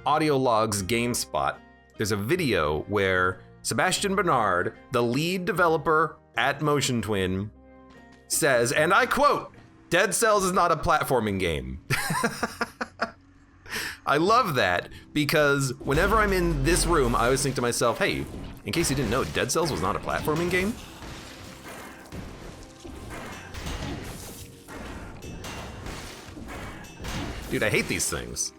audio logs GameSpot, there's a video where Sebastian Bernard, the lead developer at Motion Twin, says, and I quote, Dead Cells is not a platforming game. I love that because whenever I'm in this room, I always think to myself, hey, in case you didn't know, Dead Cells was not a platforming game. Dude, I hate these things.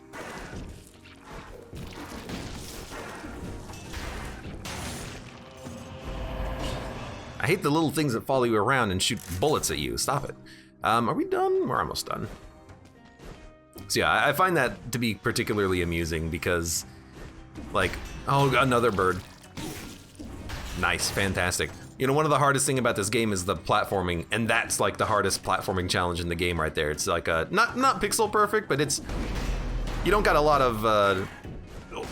I hate the little things that follow you around and shoot bullets at you. Stop it. Are we done? We're almost done. So yeah, I find that to be particularly amusing because, like, oh, another bird. Nice, fantastic. You know, one of the hardest thing about this game is the platforming, and that's like the hardest platforming challenge in the game right there. It's like a, not pixel perfect, but it's, you don't got a lot of, oh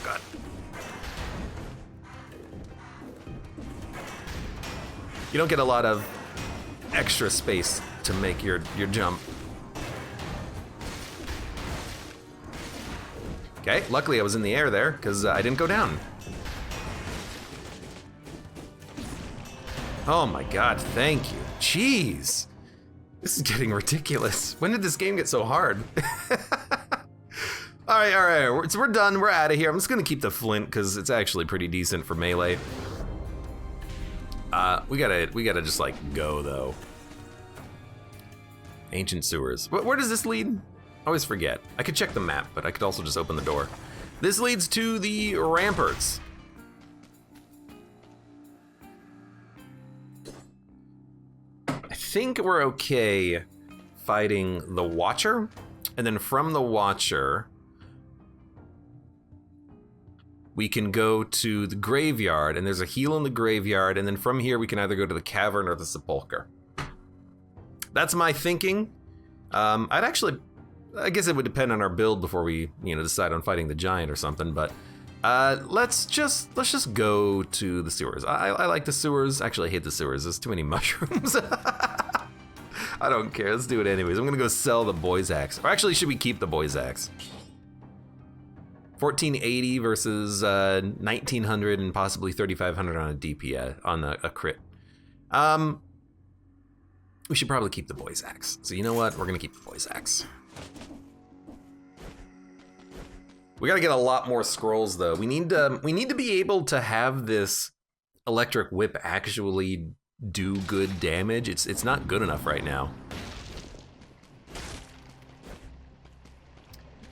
God. You don't get a lot of extra space to make your jump. Okay, luckily I was in the air there because I didn't go down. Oh my God, thank you. Jeez, this is getting ridiculous. When did this game get so hard? All right, so we're done, we're out of here. I'm just gonna keep the flint because it's actually pretty decent for melee. We gotta just like go though. Ancient sewers. Where does this lead? I always forget. I could check the map, but I could also just open the door. This leads to the ramparts. I think we're okay fighting the Watcher, and then from the Watcher, we can go to the graveyard, and there's a heal in the graveyard, and then from here we can either go to the cavern or the sepulcher. That's my thinking. I guess it would depend on our build before we, you know, decide on fighting the giant or something, but let's just go to the sewers. I like the sewers. Actually, I hate the sewers. There's too many mushrooms. I don't care. Let's do it anyways. I'm gonna go sell the boy's axe. Or actually, should we keep the boy's axe? 1480 versus 1900 and possibly 3500 on a DP on a crit. We should probably keep the boy's axe. So you know what? We're gonna keep the boy's axe. We gotta get a lot more scrolls though. We need to be able to have this electric whip actually do good damage. It's not good enough right now.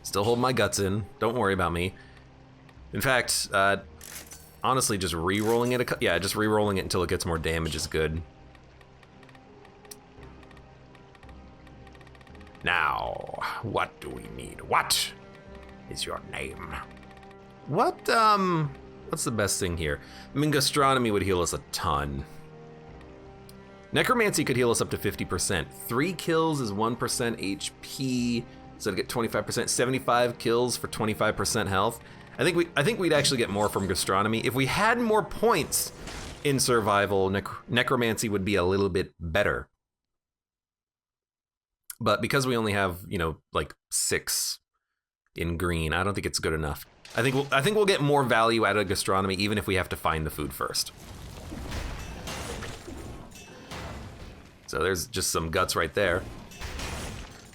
Still holding my guts in. Don't worry about me. In fact, honestly, just re-rolling it. Just re-rolling it until it gets more damage is good. Now, what do we need? What is your name? What's the best thing here? I mean, gastronomy would heal us a ton. Necromancy could heal us up to 50%. 3 kills is 1% HP, so to get 25%. 75 kills for 25% health. I think we'd actually get more from gastronomy if we had more points in survival. Necromancy would be a little bit better. But because we only have, you know, like 6 in green, I don't think it's good enough. I think we'll get more value out of gastronomy even if we have to find the food first. So there's just some guts right there.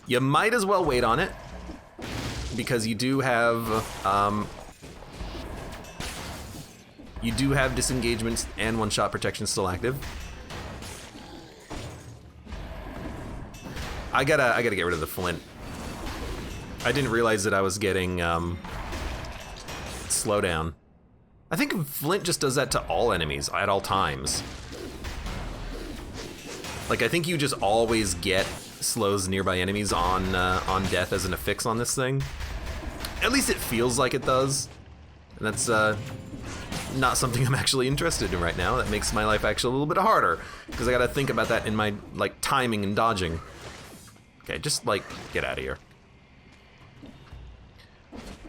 You might as well wait on it because you do have You do have disengagement and one-shot protection still active. I gotta get rid of the flint. I didn't realize that I was getting slowdown. I think flint just does that to all enemies at all times. Like, I think you just always get slows nearby enemies on death as an affix on this thing. At least it feels like it does. And that's not something I'm actually interested in right now. That makes my life actually a little bit harder, because I gotta think about that in my, like, timing and dodging. Okay, just, like, get out of here.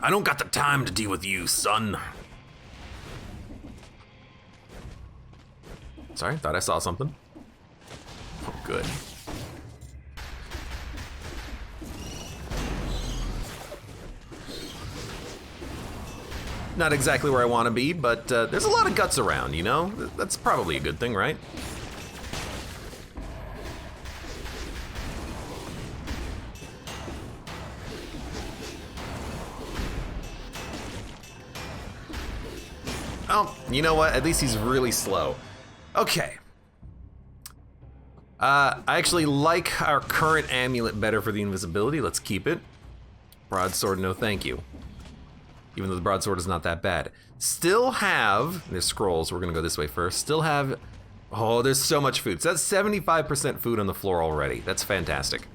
I don't got the time to deal with you, son. Sorry, thought I saw something. Oh, good. Not exactly where I want to be, but there's a lot of guts around, you know? That's probably a good thing, right? Oh, you know what? At least he's really slow. Okay. I actually like our current amulet better for the invisibility. Let's keep it. Broadsword, no thank you. Even though the broadsword is not that bad. Still have, there's scrolls, we're gonna go this way first. Still have, oh, there's so much food. So that's 75% food on the floor already. That's fantastic.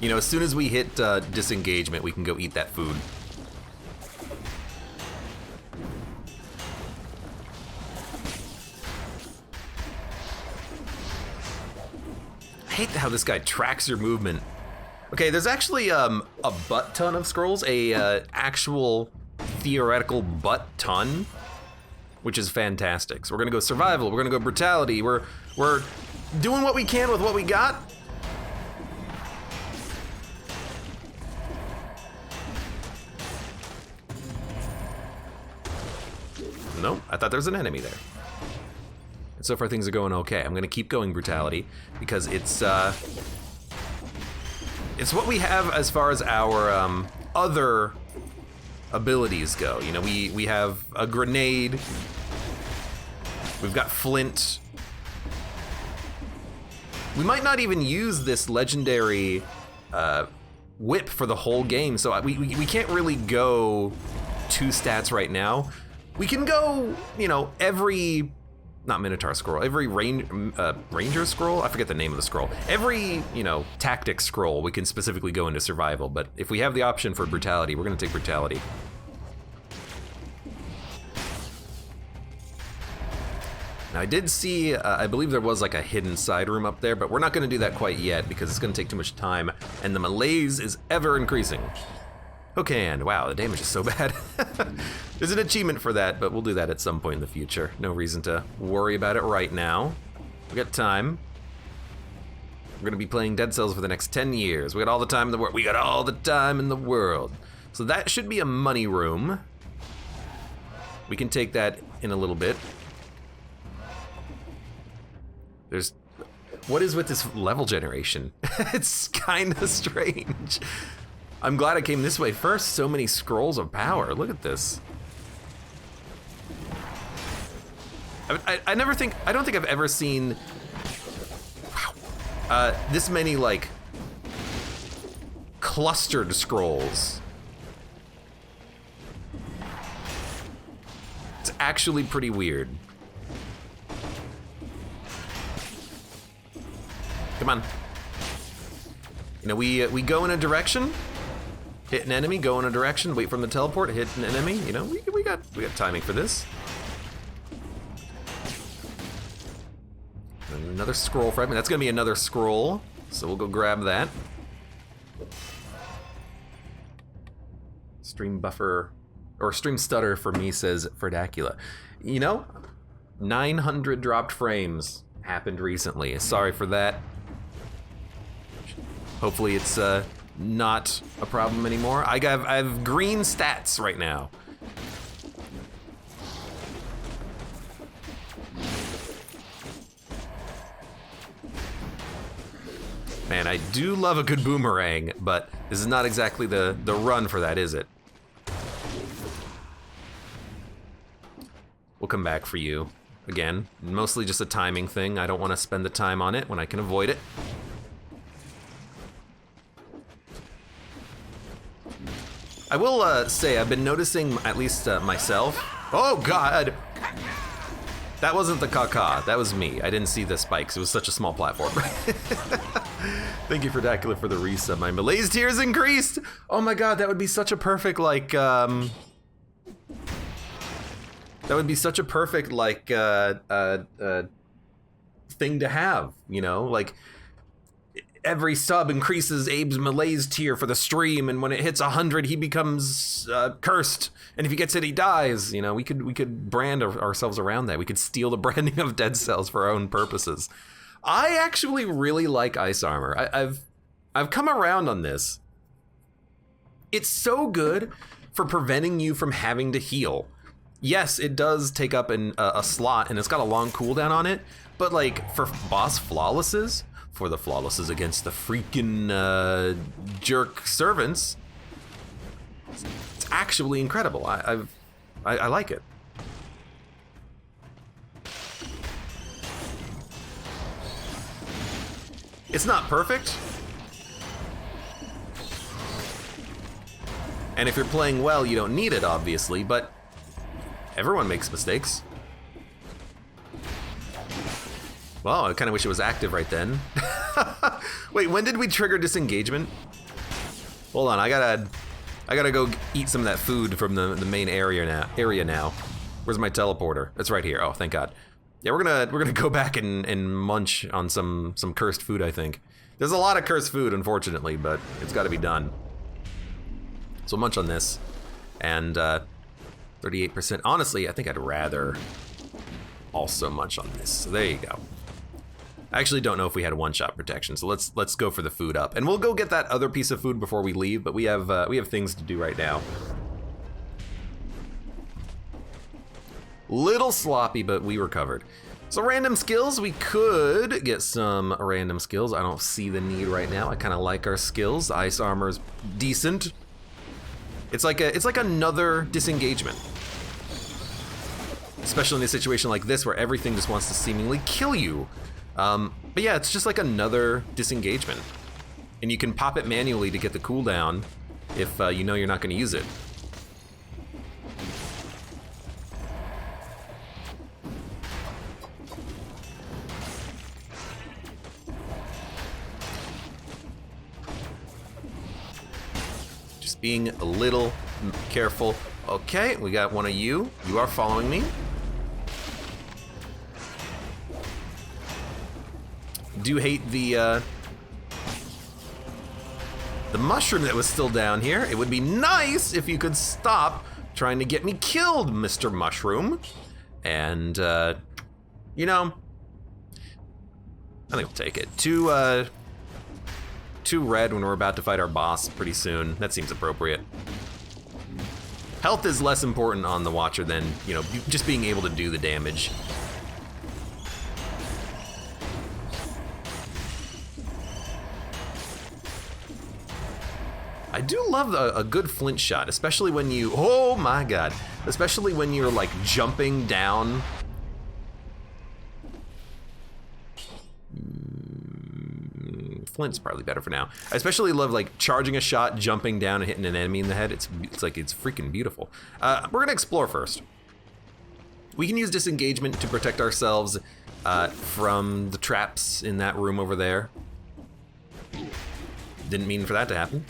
You know, as soon as we hit disengagement, we can go eat that food. I hate how this guy tracks your movement. Okay, there's actually a butt ton of scrolls, a actual theoretical butt ton, which is fantastic. So we're gonna go survival, we're gonna go brutality, we're doing what we can with what we got. Nope, I thought there was an enemy there. And so far things are going okay. I'm gonna keep going brutality because it's what we have as far as our other abilities go. You know, we have a grenade, we've got flint. We might not even use this legendary whip for the whole game, so we can't really go 2 stats right now. We can go, you know, every, not Minotaur scroll, every Ranger scroll? I forget the name of the scroll. Every, you know, tactics scroll, we can specifically go into survival, but if we have the option for brutality, we're gonna take brutality. Now I did see, I believe there was like a hidden side room up there, but we're not gonna do that quite yet because it's gonna take too much time, and the malaise is ever increasing. Okay, and wow, the damage is so bad. There's an achievement for that, but we'll do that at some point in the future. No reason to worry about it right now. We got time. We're gonna be playing Dead Cells for the next 10 years. We got all the time in the world. We got all the time in the world. So that should be a money room. We can take that in a little bit. There's, what is with this level generation? It's kinda strange. I'm glad I came this way first. So many scrolls of power. Look at this. I don't think I've ever seen, wow, this many like clustered scrolls. It's actually pretty weird. Come on. You know, we go in a direction, hit an enemy, go in a direction, wait for him to teleport, hit an enemy. You know, we got timing for this. Another scroll fragment. That's gonna be another scroll, so we'll go grab that. Stream buffer, or stream stutter for me, says Ferdacula. You know, 900 dropped frames happened recently. Sorry for that. Hopefully it's not a problem anymore. I have green stats right now. Man, I do love a good boomerang, but this is not exactly the run for that, is it? will come back for you. Again, mostly just a timing thing. I don't want to spend the time on it when I can avoid it. I will say I've been noticing, at least myself. Oh God! That wasn't the caca, that was me. I didn't see the spikes, it was such a small platform. Thank you for Dacula for the resub. My malaise tier is increased! Oh my God, that would be such a perfect, like, that would be such a perfect, like, thing to have, you know? Like, every sub increases Abe's malaise tier for the stream, and when it hits 100, he becomes cursed. And if he gets it, he dies. You know, we could brand ourselves around that. We could steal the branding of Dead Cells for our own purposes. I actually really like ice armor. I've come around on this. It's so good for preventing you from having to heal. Yes, it does take up a slot, and it's got a long cooldown on it. But like for boss flawlesses, for the flawlesses against the freaking jerk servants, it's actually incredible. I like it. It's not perfect. And if you're playing well, you don't need it, obviously, but everyone makes mistakes. Well, I kind of wish it was active right then. Wait, when did we trigger disengagement? Hold on, I gotta go eat some of that food from the main area now. Where's my teleporter? It's right here. Oh, thank God. Yeah, we're gonna go back and munch on some cursed food, I think. There's a lot of cursed food, unfortunately, but it's got to be done. So munch on this, and 38%. Honestly, I think I'd rather also munch on this. So there you go. I actually don't know if we had one-shot protection, so let's go for the food up, and we'll go get that other piece of food before we leave. But we have things to do right now. Little sloppy, but we recovered. So random skills, we could get some random skills. I don't see the need right now. I kind of like our skills. Ice armor's decent. It's like another disengagement. Especially in a situation like this where everything just wants to seemingly kill you. But yeah, it's just like another disengagement. And you can pop it manually to get the cooldown if you know you're not going to use it. Just being a little careful. Okay, we got one of you. You are following me. Do hate the mushroom that was still down here. It would be nice if you could stop trying to get me killed, Mr. Mushroom. And you know, I think we'll take it. Two red when we're about to fight our boss pretty soon. That seems appropriate. Health is less important on the Watcher than, you know, just being able to do the damage. I do love a good flint shot, especially when you, oh my God, especially when you're like jumping down. Flint's probably better for now. I especially love like charging a shot, jumping down and hitting an enemy in the head. It's freaking beautiful. We're gonna explore first. We can use disengagement to protect ourselves from the traps in that room over there. Didn't mean for that to happen.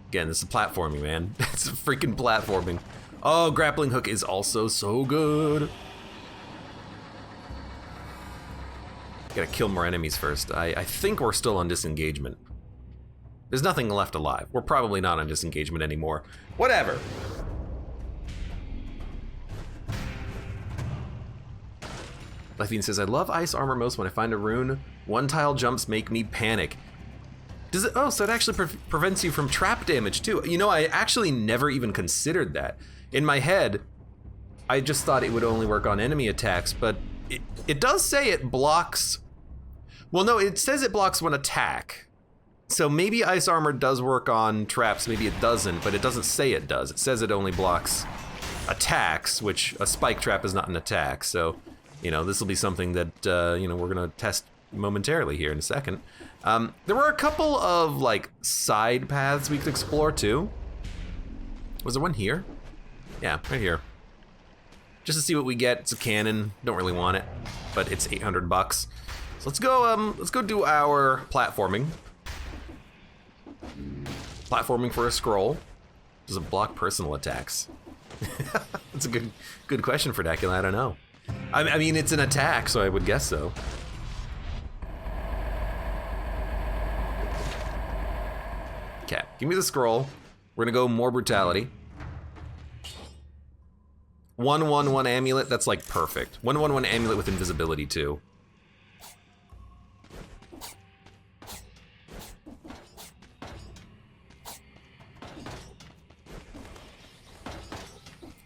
Again, this is platforming, man. It's freaking platforming. Oh, grappling hook is also so good. Gotta kill more enemies first. I think we're still on disengagement. There's nothing left alive. We're probably not on disengagement anymore. Whatever. Leffian says, I love ice armor most when I find a rune. One tile jumps make me panic. Does it? Oh, so it actually prevents you from trap damage too. You know, I actually never even considered that. In my head, I just thought it would only work on enemy attacks, but it does say it blocks. Well, no, it says it blocks one attack. So maybe ice armor does work on traps, maybe it doesn't, but it doesn't say it does. It says it only blocks attacks, which a spike trap is not an attack. So, you know, this will be something that, you know, we're going to test momentarily here in a second. There were a couple of, like, side paths we could explore, too. Was there one here? Yeah, right here. Just to see what we get. It's a cannon. Don't really want it, but it's $800. So let's go do our platforming. Platforming for a scroll. Does it block personal attacks? That's a good question for Dracula. I don't know. I mean, it's an attack, so I would guess so. Okay, give me the scroll. We're gonna go more brutality. 1/1/1 amulet, that's like perfect. 1/1/1 amulet with invisibility too.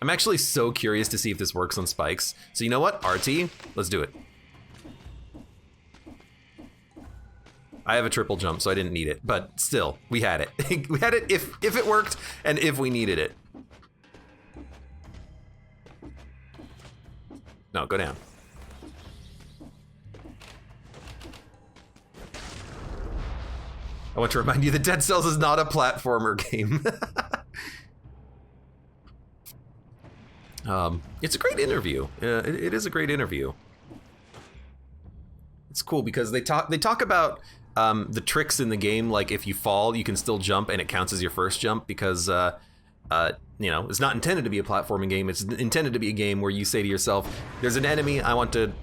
I'm actually so curious to see if this works on spikes. So you know what, RT, let's do it. I have a triple jump, so I didn't need it, but still, we had it. We had it if it worked and if we needed it. No, go down. I want to remind you that Dead Cells is not a platformer game. It's a great interview. It is a great interview. It's cool because they talk about the tricks in the game, like if you fall, you can still jump and it counts as your first jump because you know, it's not intended to be a platforming game. It's intended to be a game where you say to yourself, there's an enemy,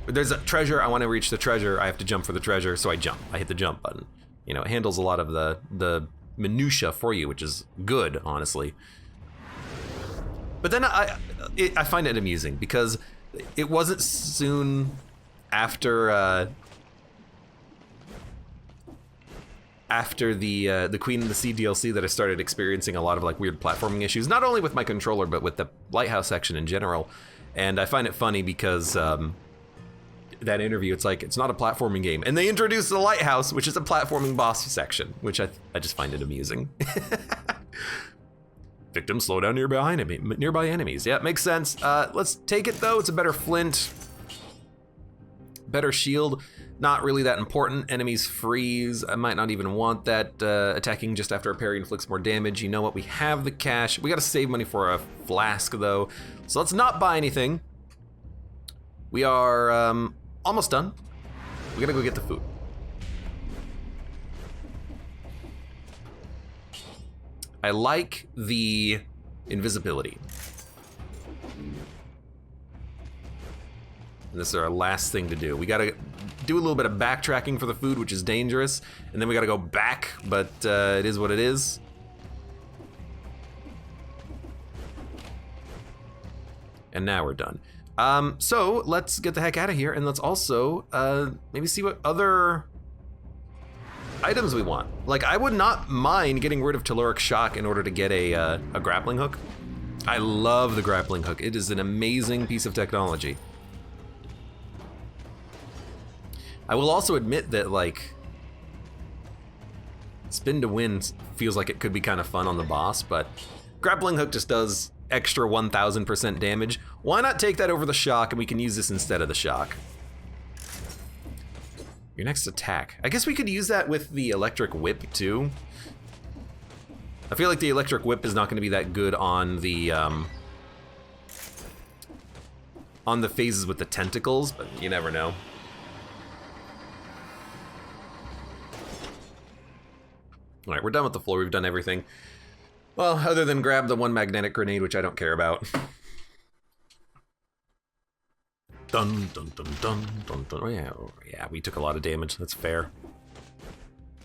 there's a treasure, I want to reach the treasure, I have to jump for the treasure, so I jump. I hit the jump button. You know, it handles a lot of the minutia for you, which is good, honestly. But then I find it amusing because it wasn't soon after the Queen and the Sea DLC that I started experiencing a lot of like weird platforming issues, not only with my controller, but with the Lighthouse section in general. And I find it funny because that interview, it's like, it's not a platforming game. And they introduced the Lighthouse, which is a platforming boss section, which I just find it amusing. Victims slow down nearby enemies. Yeah, it makes sense. Let's take it though. It's a better flint, better shield. Not really that important. Enemies freeze. I might not even want that. Attacking just after a parry inflicts more damage. You know what? We have the cash. We gotta save money for a flask though. So let's not buy anything. We are almost done. We gotta go get the food. I like the invisibility. And this is our last thing to do. We gotta do a little bit of backtracking for the food, which is dangerous, and then we gotta go back, but it is what it is. And now we're done. So let's get the heck out of here, and let's also maybe see what other items we want. Like, I would not mind getting rid of Telluric Shock in order to get a grappling hook. I love the grappling hook. It is an amazing piece of technology. I will also admit that, like, spin to win feels like it could be kind of fun on the boss, but grappling hook just does extra 1000% damage. Why not take that over the shock and we can use this instead of the shock? Your next attack. I guess we could use that with the electric whip too. I feel like the electric whip is not going to be that good on the phases with the tentacles, but you never know. All right, we're done with the floor. We've done everything. Well, other than grab the one magnetic grenade, which I don't care about. Dun, dun, dun, dun, dun, dun. Oh, yeah, we took a lot of damage. That's fair.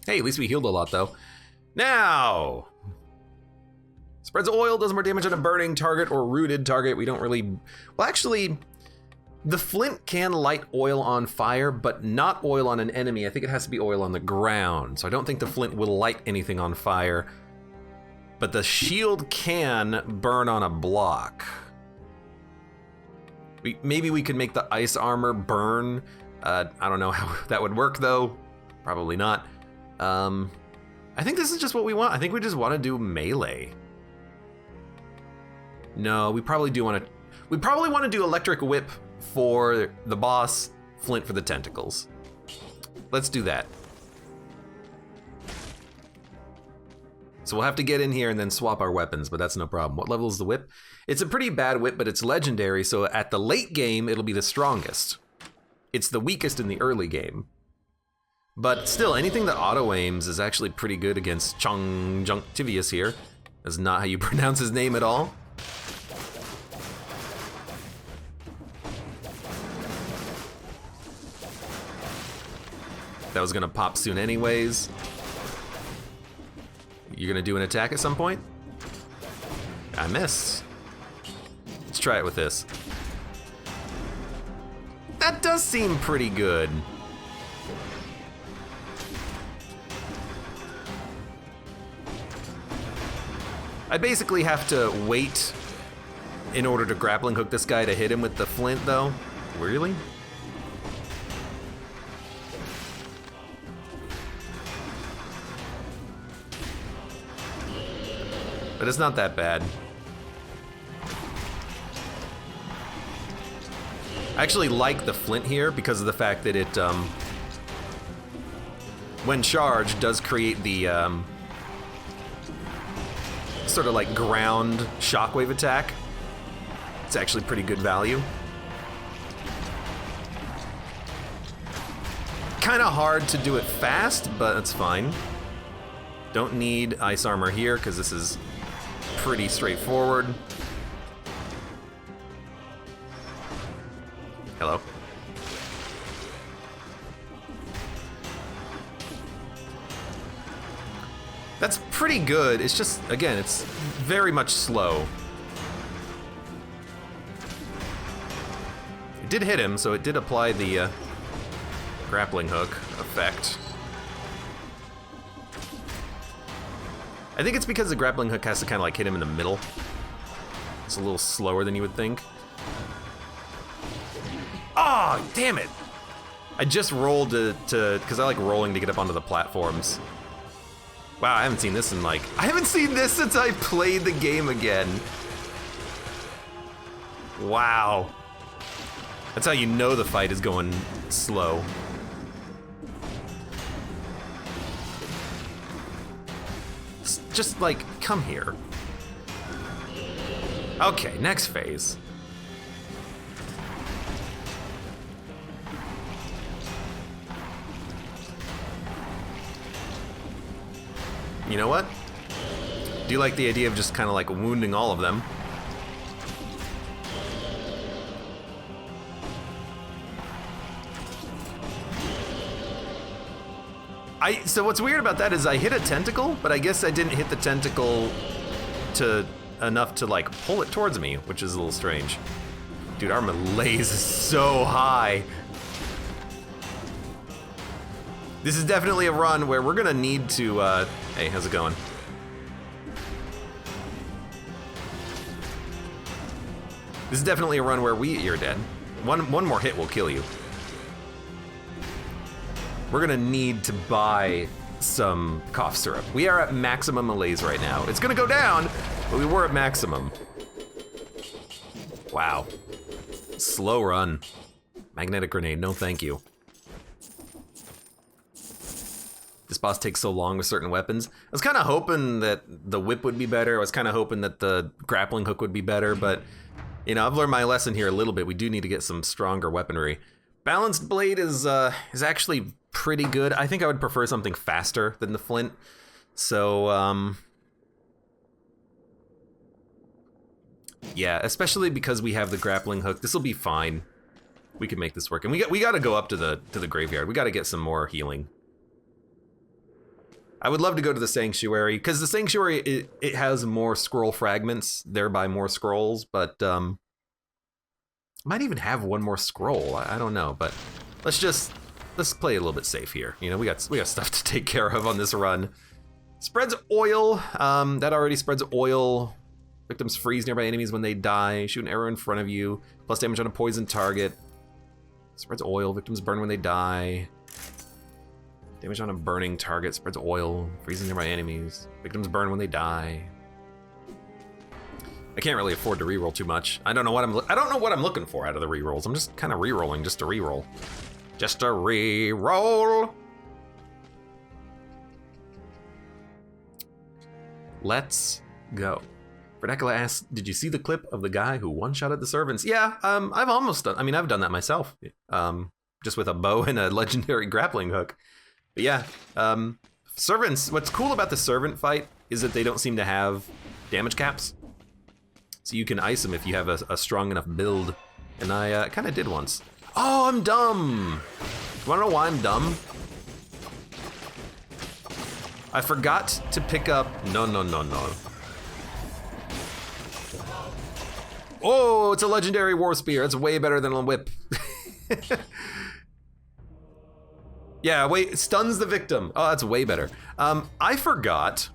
Hey, at least we healed a lot, though. Now! Spreads oil, does more damage on a burning target or rooted target. We don't really... Well, actually, the flint can light oil on fire, but not oil on an enemy. I think it has to be oil on the ground. So I don't think the flint will light anything on fire. But the shield can burn on a block. Maybe we could make the ice armor burn. I don't know how that would work though. Probably not. I think this is just what we want. I think we just want to do melee. No, we probably do want to... We probably want to do electric whip for the boss, flint for the tentacles. Let's do that. So we'll have to get in here and then swap our weapons, but that's no problem. What level is the whip? It's a pretty bad whip, but it's legendary, so at the late game, it'll be the strongest. It's the weakest in the early game. But still, anything that auto-aims is actually pretty good against Chongjunctivius here. That's not how you pronounce his name at all. That was gonna pop soon anyways. You're gonna do an attack at some point? I missed. Let's try it with this. That does seem pretty good. I basically have to wait in order to grappling hook this guy to hit him with the flint, though. Really? But it's not that bad. I actually like the flint here because of the fact that it, when charged, does create the, sort of like ground shockwave attack. It's actually pretty good value. Kind of hard to do it fast, but it's fine. Don't need ice armor here because this is pretty straightforward. Hello. That's pretty good. It's just, again, it's very much slow. It did hit him, so it did apply the grappling hook effect. I think it's because the grappling hook has to kind of like hit him in the middle. It's a little slower than you would think. Oh, damn it! I just rolled to because I like rolling to get up onto the platforms. Wow, I haven't seen this in like... I haven't seen this since I played the game again. Wow. That's how you know the fight is going slow. Just like, come here. Okay, next phase. You know what? Do you like the idea of just kind of like wounding all of them? So what's weird about that is I hit a tentacle, but I guess I didn't hit the tentacle enough to like pull it towards me, which is a little strange. Dude, our malaise is so high. This is definitely a run where we're gonna need to, hey, how's it going? This is definitely a run where you're dead. One more hit will kill you. We're gonna need to buy some cough syrup. We are at maximum malaise right now. It's gonna go down, but we were at maximum. Wow. Slow run. Magnetic grenade, no thank you. This boss takes so long with certain weapons. I was kind of hoping that the whip would be better. I was kind of hoping that the grappling hook would be better, but you know, I've learned my lesson here a little bit. We do need to get some stronger weaponry. Balanced blade is actually pretty good. I think I would prefer something faster than the flint. So, yeah, especially because we have the grappling hook. This will be fine. We can make this work. And we got to go up to the graveyard. We got to get some more healing. I would love to go to the Sanctuary, because the Sanctuary, it has more scroll fragments, thereby more scrolls, but might even have one more scroll. I don't know, but let's play a little bit safe here. You know, we got stuff to take care of on this run. Spreads oil. That already spreads oil. Victims freeze nearby enemies when they die. Shoot an arrow in front of you. Plus damage on a poison target. Spreads oil. Victims burn when they die. Damage on a burning target. Spreads oil. Freezes nearby enemies. Victims burn when they die. I can't really afford to reroll too much. I don't know what I'm looking for out of the rerolls. I'm just kind of rerolling just to reroll. Just a reroll. Let's go. Verdecula asks, did you see the clip of the guy who one-shotted the servants? Yeah, I've almost done, I've done that myself. Just with a bow and a legendary grappling hook. But yeah, servants, what's cool about the servant fight is that they don't seem to have damage caps. So you can ice them if you have a strong enough build. And I kind of did once. Oh, I'm dumb. You wanna know why I'm dumb? I forgot to pick up, no. Oh, it's a legendary war spear. It's way better than a whip. Yeah, wait, stuns the victim. Oh, that's way better. I forgot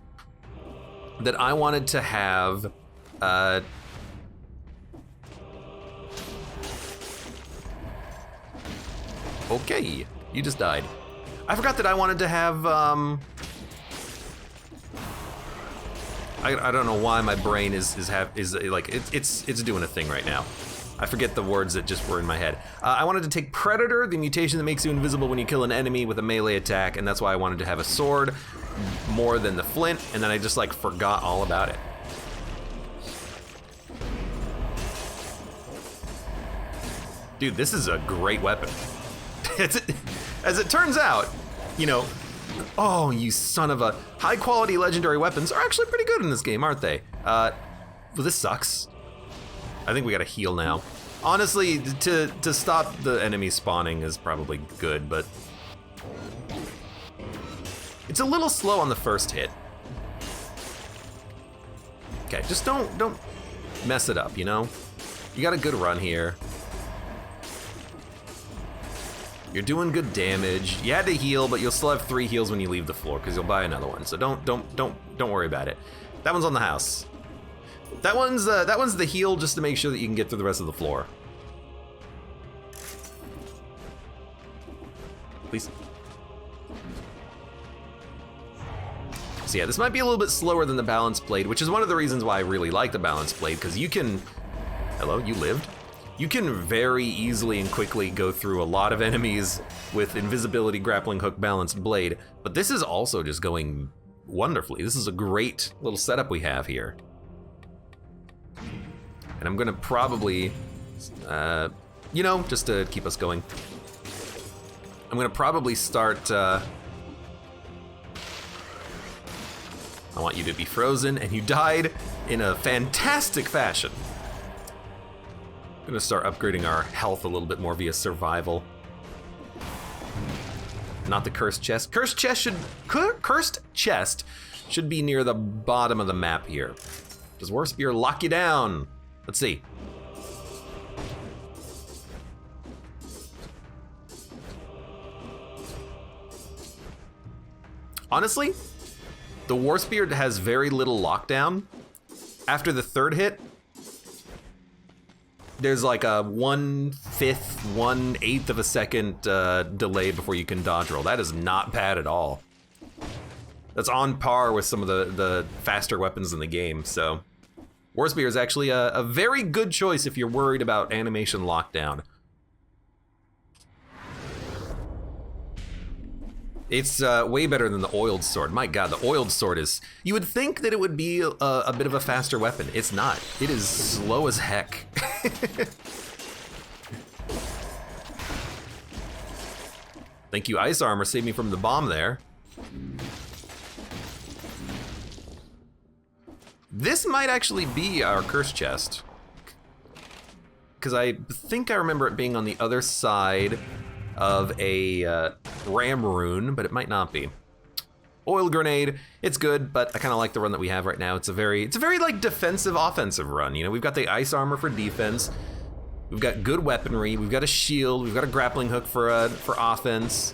that I wanted to have, okay, you just died. I forgot that I wanted to have, I don't know why my brain is like, it's doing a thing right now. I forget the words that just were in my head. I wanted to take Predator, the mutation that makes you invisible when you kill an enemy with a melee attack, and that's why I wanted to have a sword more than the flint, and then I just like forgot all about it. Dude, this is a great weapon. As it turns out, you know, oh, you son of a... High quality legendary weapons are actually pretty good in this game, aren't they? Well, this sucks. I think we gotta heal now. Honestly, to stop the enemy spawning is probably good, but... It's a little slow on the first hit. Okay, just don't mess it up, you know? You got a good run here. You're doing good damage. You had to heal, but you'll still have 3 heals when you leave the floor because you'll buy another one. So don't worry about it. That one's on the house. That one's the heal just to make sure that you can get through the rest of the floor. Please. So yeah, this might be a little bit slower than the balanced blade, which is one of the reasons why I really like the balanced blade, because you can... Hello, you lived? You can very easily and quickly go through a lot of enemies with invisibility, grappling hook, balanced blade, but this is also just going wonderfully. This is a great little setup we have here. And I'm gonna probably, you know, just to keep us going, I'm gonna probably start, I want you to be frozen, and you died in a fantastic fashion. I'm gonna start upgrading our health a little bit more via survival. Not the cursed chest. Cursed chest should be near the bottom of the map here. Does War Spear lock you down? Let's see. Honestly, the War Spear has very little lockdown. After the 3rd hit, there's like a 1/5, 1/8 of a second delay before you can dodge roll. That is not bad at all. That's on par with some of the faster weapons in the game, so. War Spear is actually a very good choice if you're worried about animation lockdown. It's way better than the oiled sword. My god, the oiled sword is... You would think that it would be a bit of a faster weapon. It's not. It is slow as heck. Thank you, Ice Armor. Saved me from the bomb there. This might actually be our curse chest. Because I think I remember it being on the other side of a ram rune, but it might not be. Oil grenade, it's good, but I kind of like the run that we have right now. It's a very like defensive, offensive run. You know, we've got the ice armor for defense. We've got good weaponry. We've got a shield. We've got a grappling hook for offense.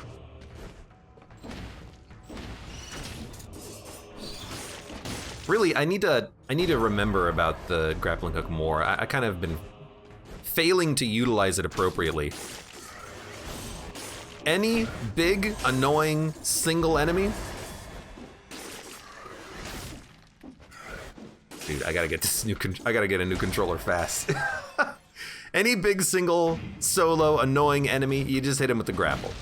Really, I need to remember about the grappling hook more. I kind of been failing to utilize it appropriately. Any big, annoying, single enemy, Dude, I gotta get this I gotta get a new controller fast. Any big single solo annoying enemy, you just hit him with the grapple.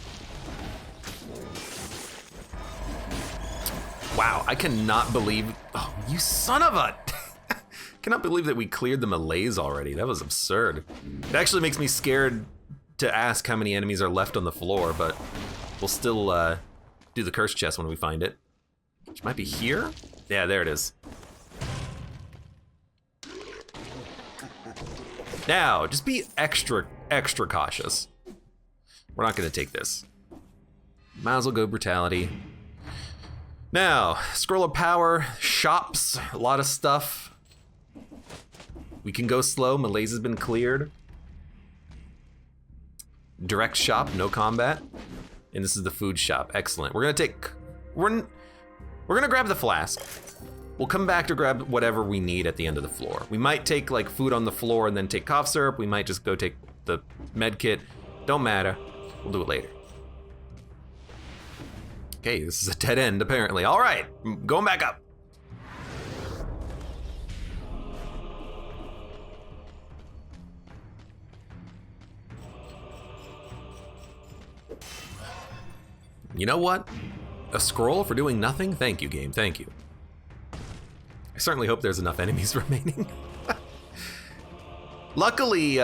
Wow, I cannot believe, oh, you son of a, cannot believe that we cleared the malaise already. That was absurd. It actually makes me scared to ask how many enemies are left on the floor, but we'll still do the curse chest when we find it. Which might be here? Yeah, there it is. Now, just be extra cautious. We're not gonna take this. Might as well go brutality. Now, scroll of power, shops, a lot of stuff. We can go slow, malaise has been cleared. Direct shop, no combat. And this is the food shop, excellent. We're gonna grab the flask. We'll come back to grab whatever we need at the end of the floor. We might take like food on the floor and then take cough syrup. We might just go take the med kit. Don't matter, we'll do it later. Okay, this is a dead end apparently. All right, going back up. You know what? A scroll for doing nothing? Thank you, game, thank you. I certainly hope there's enough enemies remaining. Luckily,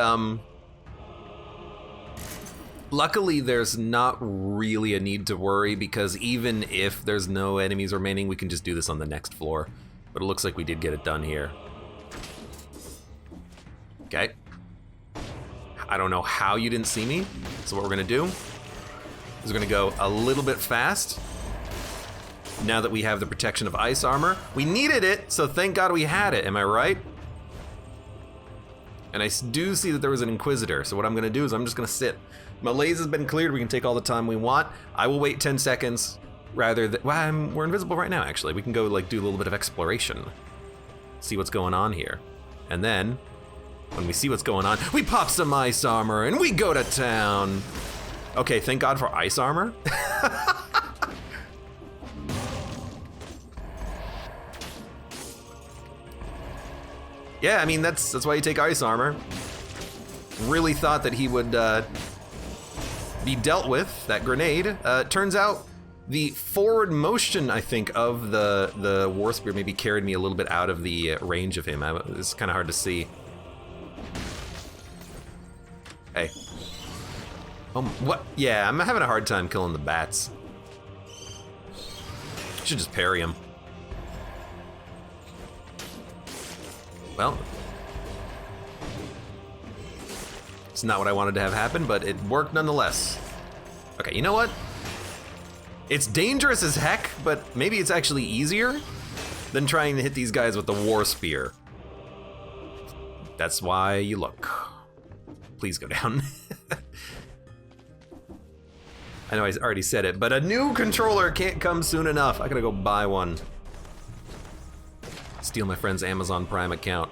luckily there's not really a need to worry because even if there's no enemies remaining, we can just do this on the next floor. But it looks like we did get it done here. Okay. I don't know how you didn't see me. So what we're gonna do is we're gonna go a little bit fast. Now that we have the protection of ice armor. We needed it, so thank God we had it, am I right? And I do see that there was an Inquisitor, so what I'm gonna do is I'm just gonna sit. Malaise has been cleared, we can take all the time we want. I will wait 10 seconds rather than, well, we're invisible right now actually. We can go like do a little bit of exploration. See what's going on here. And then, when we see what's going on, we pop some ice armor and we go to town. Okay, thank God for ice armor. Yeah, I mean, that's why you take ice armor. Really thought that he would be dealt with, that grenade. Turns out the forward motion, I think, of the war spear maybe carried me a little bit out of the range of him. It's kind of hard to see. Hey. Oh, what? Yeah, I'm having a hard time killing the bats. Should just parry him. Well, it's not what I wanted to have happen, but it worked nonetheless. Okay, you know what? It's dangerous as heck, but maybe it's actually easier than trying to hit these guys with the war spear. That's why you look. Please go down. I know I already said it, but a new controller can't come soon enough. I gotta go buy one. Steal my friend's Amazon Prime account.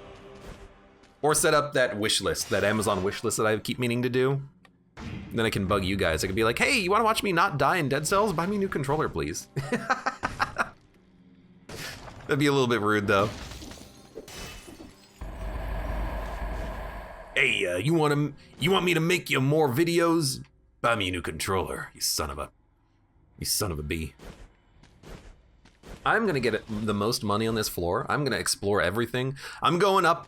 Or set up that wish list, that Amazon wish list that I keep meaning to do. And then I can bug you guys. I could be like, hey, you wanna watch me not die in Dead Cells? Buy me a new controller, please. That'd be a little bit rude though. Hey, you want me to make you more videos? Buy me a new controller, you son of a bee. I'm gonna get the most money on this floor. I'm gonna explore everything. I'm going up,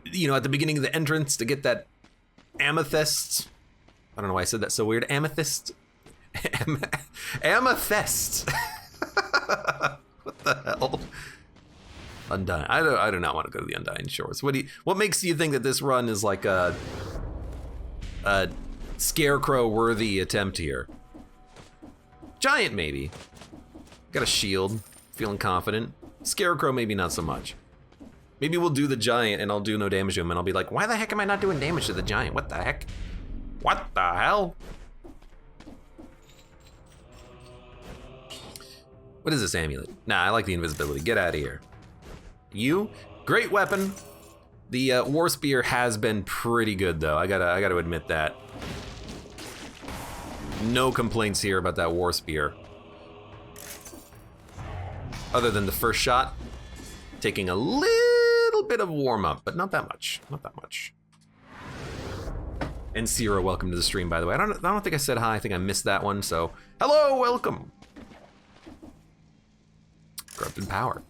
you know, at the beginning of the entrance to get that amethyst. I don't know why I said that so weird. Amethyst. Amethyst. What the hell? Undying. I do not want to go to the Undying Shores. What makes you think that this run is like a Scarecrow-worthy attempt here? Giant, maybe. Got a shield. Feeling confident. Scarecrow, maybe not so much. Maybe we'll do the giant and I'll do no damage to him and I'll be like, why the heck am I not doing damage to the giant? What the heck? What the hell? What is this amulet? Nah, I like the invisibility. Get out of here. You, great weapon. The war spear has been pretty good though. I gotta admit that. No complaints here about that war spear. Other than the first shot taking a little bit of warm-up, but not that much. Not that much. And Sierra, welcome to the stream, by the way. I don't think I said hi. I think I missed that one, so hello, welcome. Corrupted power.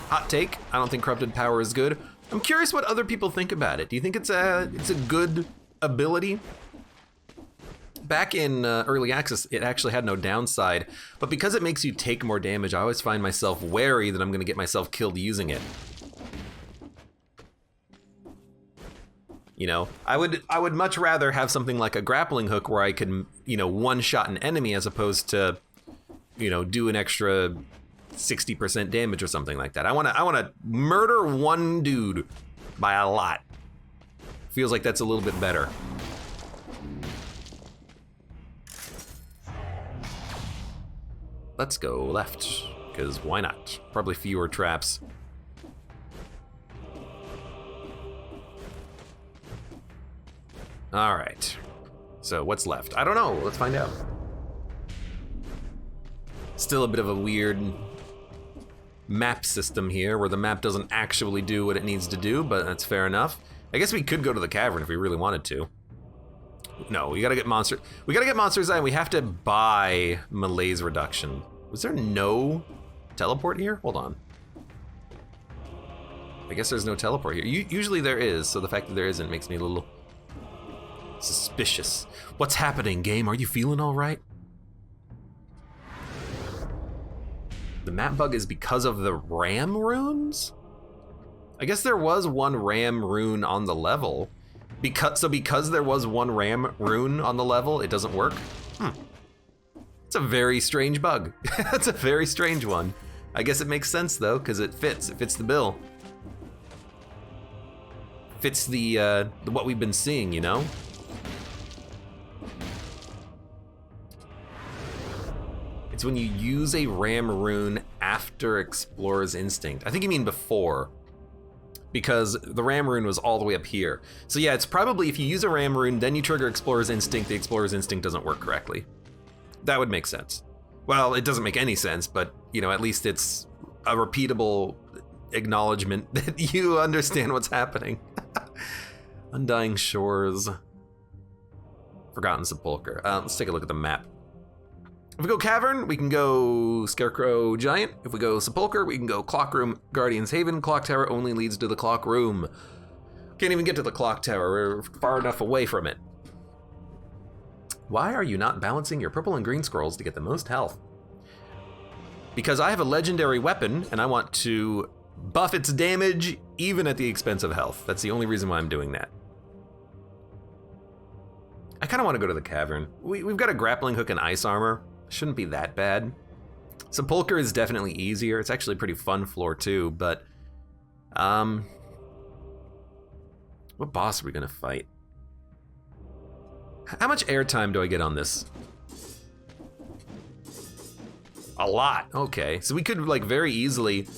Hot take, I don't think corrupted power is good. I'm curious what other people think about it. Do you think it's a good ability? Back in early access, it actually had no downside, but because it makes you take more damage, I always find myself wary that I'm gonna get myself killed using it. You know, I would much rather have something like a grappling hook where I can, you know, one-shot an enemy as opposed to, you know, do an extra 60% damage or something like that. I wanna murder one dude by a lot. Feels like that's a little bit better. Let's go left, because why not? Probably fewer traps. All right, so what's left? I don't know, let's find out. Still a bit of a weird map system here where the map doesn't actually do what it needs to do, but that's fair enough. I guess we could go to the cavern if we really wanted to. No, we gotta get monsters and we have to buy malaise reduction. Was there no teleport here? Hold on. I guess there's no teleport here. Usually there is, so the fact that there isn't makes me a little suspicious. What's happening, game? Are you feeling all right? The map bug is because of the ram runes? I guess there was one ram rune on the level. Because there was one ram rune on the level, it doesn't work? It's a very strange bug. That's a very strange one. I guess it makes sense though, because it fits the bill. Fits the what we've been seeing, you know? It's when you use a ram rune after Explorer's Instinct. I think you mean before, because the ram rune was all the way up here. So yeah, it's probably if you use a ram rune, then you trigger Explorer's Instinct, the Explorer's Instinct doesn't work correctly. That would make sense. Well, it doesn't make any sense, but you know, at least it's a repeatable acknowledgement that you understand what's happening. Undying Shores. Forgotten Sepulchre. Let's take a look at the map. If we go Cavern, we can go Scarecrow Giant. If we go Sepulchre, we can go Clock Room, Guardian's Haven. Clock Tower only leads to the Clock Room. Can't even get to the Clock Tower, we're far enough away from it. Why are you not balancing your purple and green scrolls to get the most health? Because I have a legendary weapon, and I want to buff its damage even at the expense of health. That's the only reason why I'm doing that. I kind of want to go to the Cavern. We've got a grappling hook and ice armor. Shouldn't be that bad. Sepulchre is definitely easier. It's actually a pretty fun floor too, but what boss are we gonna fight? How much airtime do I get on this? A lot. Okay, so we could like very easily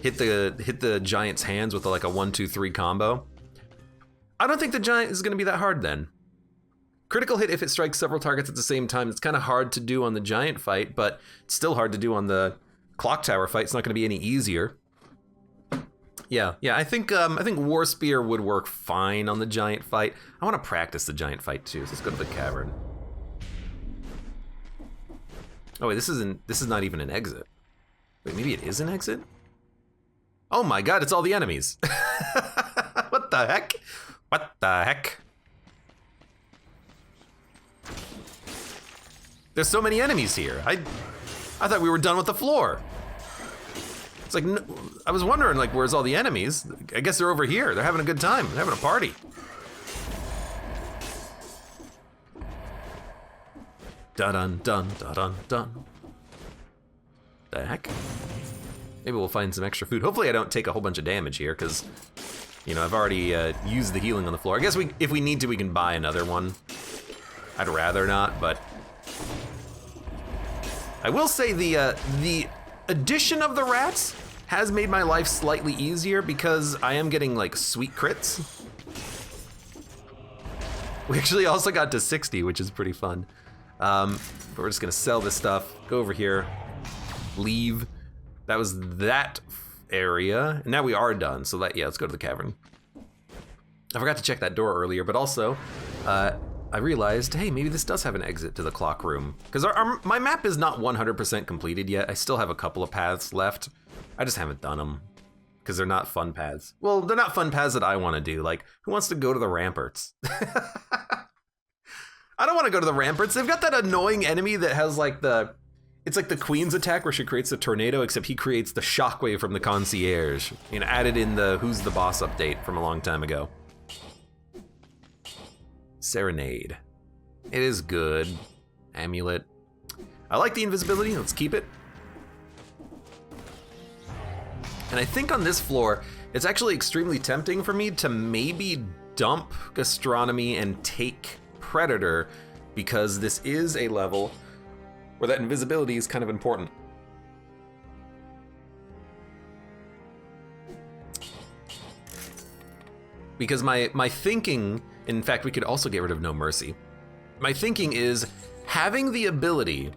hit the giant's hands with like a 1-2-3 combo. I don't think the giant is gonna be that hard then. Critical hit if it strikes several targets at the same time. It's kind of hard to do on the giant fight, but it's still hard to do on the clock tower fight. It's not going to be any easier. Yeah. I think War Spear would work fine on the giant fight. I want to practice the giant fight too. So let's go to the cavern. Oh wait, this is not even an exit. Wait, maybe it is an exit? Oh my God, it's all the enemies. What the heck? What the heck? There's so many enemies here. I thought we were done with the floor. It's like, I was wondering like, where's all the enemies? I guess they're over here. They're having a good time. They're having a party. Dun dun dun dun dun. The heck? Maybe we'll find some extra food. Hopefully I don't take a whole bunch of damage here, because, you know, I've already used the healing on the floor. I guess if we need to, we can buy another one. I'd rather not, but I will say the addition of the rats has made my life slightly easier, because I am getting like sweet crits. We actually also got to 60, which is pretty fun. But we're just gonna sell this stuff, go over here, leave. That was that area. And now we are done, so yeah, let's go to the cavern. I forgot to check that door earlier, but also, I realized, hey, maybe this does have an exit to the clock room. Because my map is not 100% completed yet. I still have a couple of paths left. I just haven't done them. Because they're not fun paths. Well, they're not fun paths that I want to do. Like, who wants to go to the ramparts? I don't want to go to the ramparts. They've got that annoying enemy that has like it's like the Queen's attack where she creates the tornado, except he creates the shockwave from the concierge. You know, added in the Who's the Boss update from a long time ago. Serenade. It is good. Amulet. I like the invisibility. Let's keep it. And I think on this floor, it's actually extremely tempting for me to maybe dump Gastronomy and take Predator, because this is a level where that invisibility is kind of important. Because my thinking, in fact, we could also get rid of No Mercy. My thinking is having the ability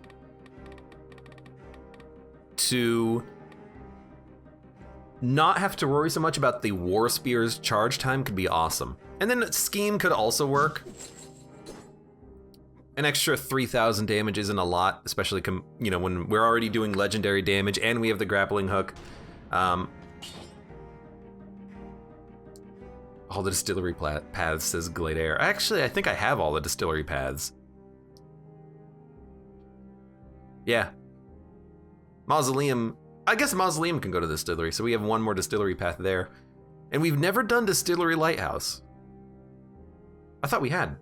to not have to worry so much about the War Spear's charge time could be awesome. And then Scheme could also work. An extra 3,000 damage isn't a lot, especially when we're already doing legendary damage and we have the grappling hook. All the distillery paths, says Gladair. Actually, I think I have all the distillery paths. Yeah. Mausoleum. I guess Mausoleum can go to the distillery, so we have one more distillery path there. And we've never done Distillery Lighthouse. I thought we had.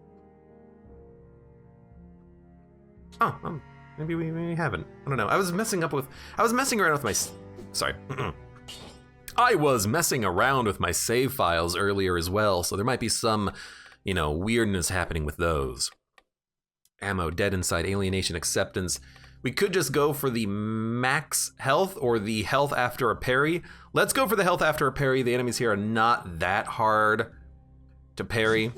Oh, maybe we haven't. I don't know. I was messing around with my... Sorry. I was messing around with my save files earlier as well, so there might be some, weirdness happening with those. Ammo, Dead Inside, Alienation, Acceptance. We could just go for the max health or the health after a parry. Let's go for the health after a parry. The enemies here are not that hard to parry.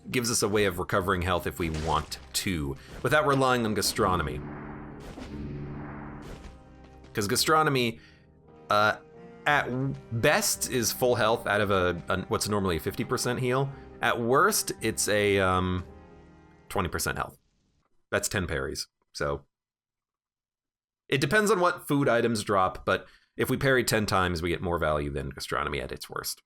Gives us a way of recovering health if we want to, without relying on Gastronomy. Because Gastronomy, at best, is full health out of what's normally a 50% heal. At worst, it's a 20% health. That's 10 parries, so... It depends on what food items drop, but if we parry 10 times, we get more value than Gastronomy at its worst.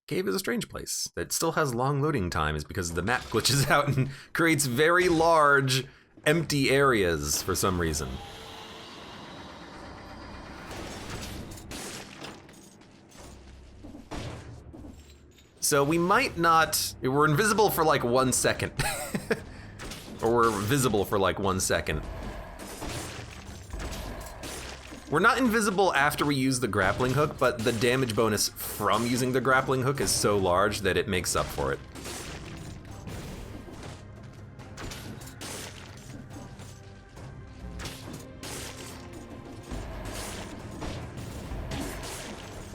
Cave is a strange place that still has long loading times because the map glitches out and creates very large, empty areas for some reason. So we might not... We're invisible for like 1 second. Or we're visible for like 1 second. We're not invisible after we use the grappling hook, but the damage bonus from using the grappling hook is so large that it makes up for it.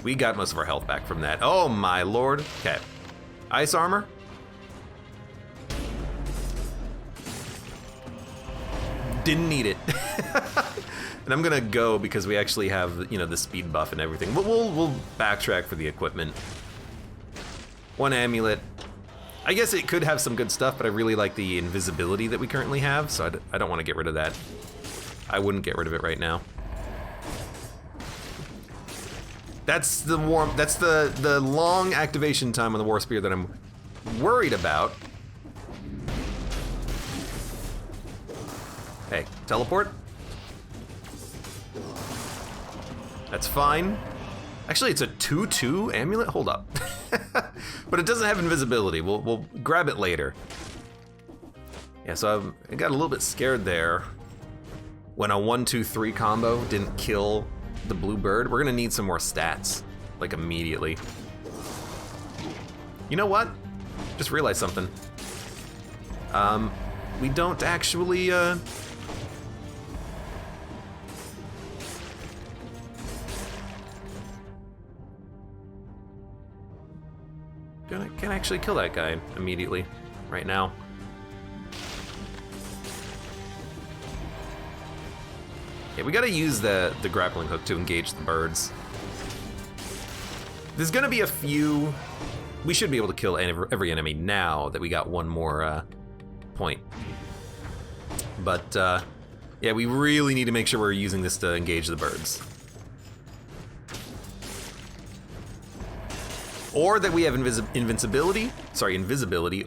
We got most of our health back from that. Oh my lord. Okay. Ice armor. Didn't need it. And I'm gonna go because we actually have, the speed buff and everything. But we'll backtrack for the equipment. One amulet. I guess it could have some good stuff, but I really like the invisibility that we currently have, so I don't want to get rid of that. I wouldn't get rid of it right now. That's the long activation time on the War Spear that I'm worried about. Hey, teleport. That's fine. Actually, it's a 2/2 amulet. Hold up. But it doesn't have invisibility. We'll grab it later. Yeah, so I got a little bit scared there when a 1-2-3 combo didn't kill the blue bird. We're gonna need some more stats, like immediately. You know what? Just realized something. We don't actually, Can't actually kill that guy immediately, right now. Yeah, we gotta use the grappling hook to engage the birds. There's gonna be a few... We should be able to kill every enemy now that we got one more point. But yeah, we really need to make sure we're using this to engage the birds. Or that we have invisibility,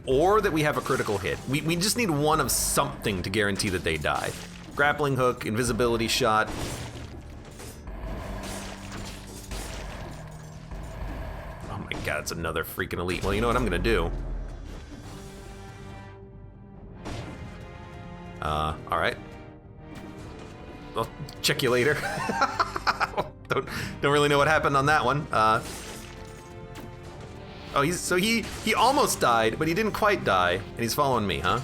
or that we have a critical hit. We just need one of something to guarantee that they die. Grappling hook, invisibility shot. Oh my god, it's another freaking elite. Well, you know what I'm gonna do? All right. I'll check you later. don't really know what happened on that one. Oh, he almost died, but he didn't quite die, and he's following me, huh?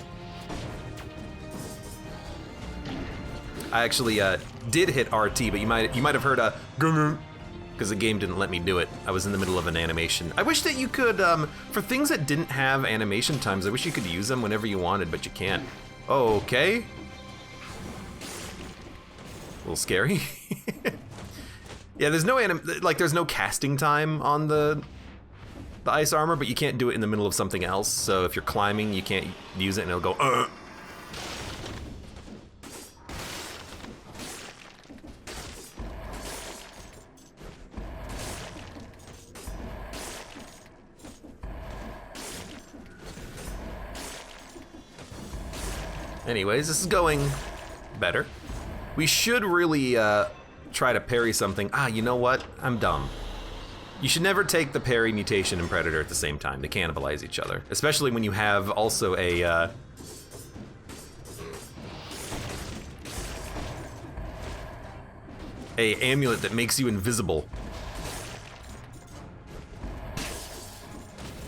I actually did hit RT, but you might have heard a because the game didn't let me do it. I was in the middle of an animation. I wish that you could, for things that didn't have animation times, I wish you could use them whenever you wanted, but you can't. Okay. A little scary. Yeah, there's no there's no casting time on the ice armor, but you can't do it in the middle of something else. So if you're climbing, you can't use it and it'll go, Anyways, this is going better. We should really try to parry something. Ah, you know what? I'm dumb. You should never take the parry, mutation, and predator at the same time. They cannibalize each other, especially when you have also a amulet that makes you invisible.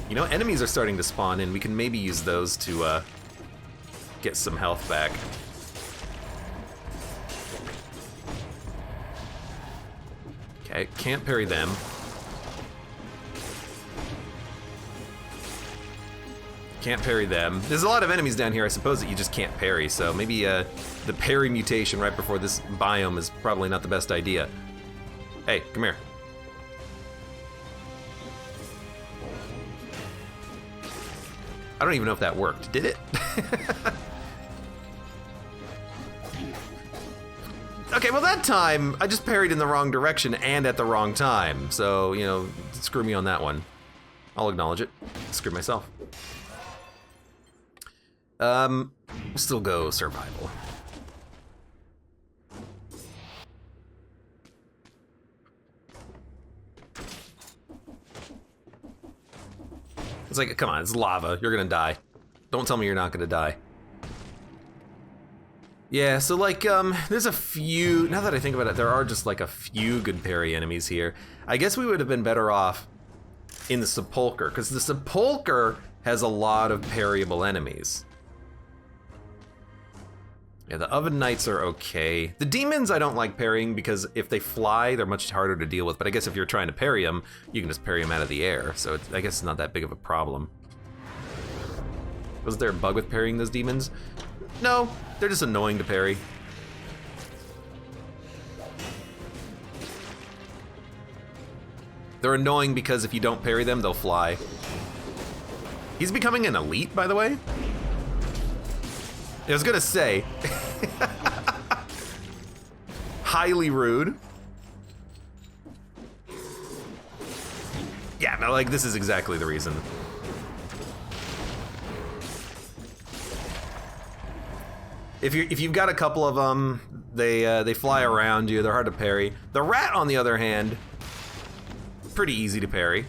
You know, enemies are starting to spawn in. We can maybe use those to get some health back. Okay, can't parry them. Can't parry them. There's a lot of enemies down here, I suppose, that you just can't parry, so maybe the parry mutation right before this biome is probably not the best idea. Hey, come here. I don't even know if that worked. Did it? Okay, well that time, I just parried in the wrong direction and at the wrong time. So, you know, screw me on that one. I'll acknowledge it. Screw myself. We'll still go survival. It's like, come on, it's lava. You're gonna die. Don't tell me you're not gonna die. Yeah, so like, there's a few, now that I think about it, there are just like a few good parry enemies here. I guess we would have been better off in the Sepulcher, because the Sepulcher has a lot of parryable enemies. Yeah, the Oven Knights are okay. The demons I don't like parrying because if they fly, they're much harder to deal with, but I guess if you're trying to parry them, you can just parry them out of the air, so I guess it's not that big of a problem. Was there a bug with parrying those demons? No, they're just annoying to parry. They're annoying because if you don't parry them, they'll fly. He's becoming an elite, by the way. I was gonna say. Highly rude. Yeah, no, like, this is exactly the reason. If you've got a couple of them, they fly around you. They're hard to parry. The rat, on the other hand, pretty easy to parry.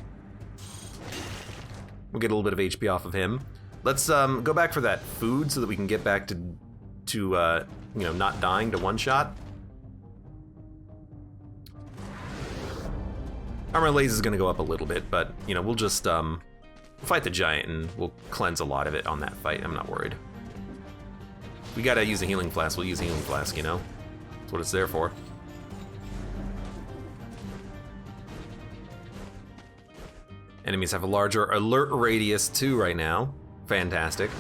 We'll get a little bit of HP off of him. Let's go back for that food so that we can get back to you know, not dying to one shot. Armor laze is gonna go up a little bit, but you know, we'll just fight the giant and we'll cleanse a lot of it on that fight. I'm not worried. We gotta use a healing flask, we'll use a healing flask, you know? That's what it's there for. Enemies have a larger alert radius too right now. Fantastic.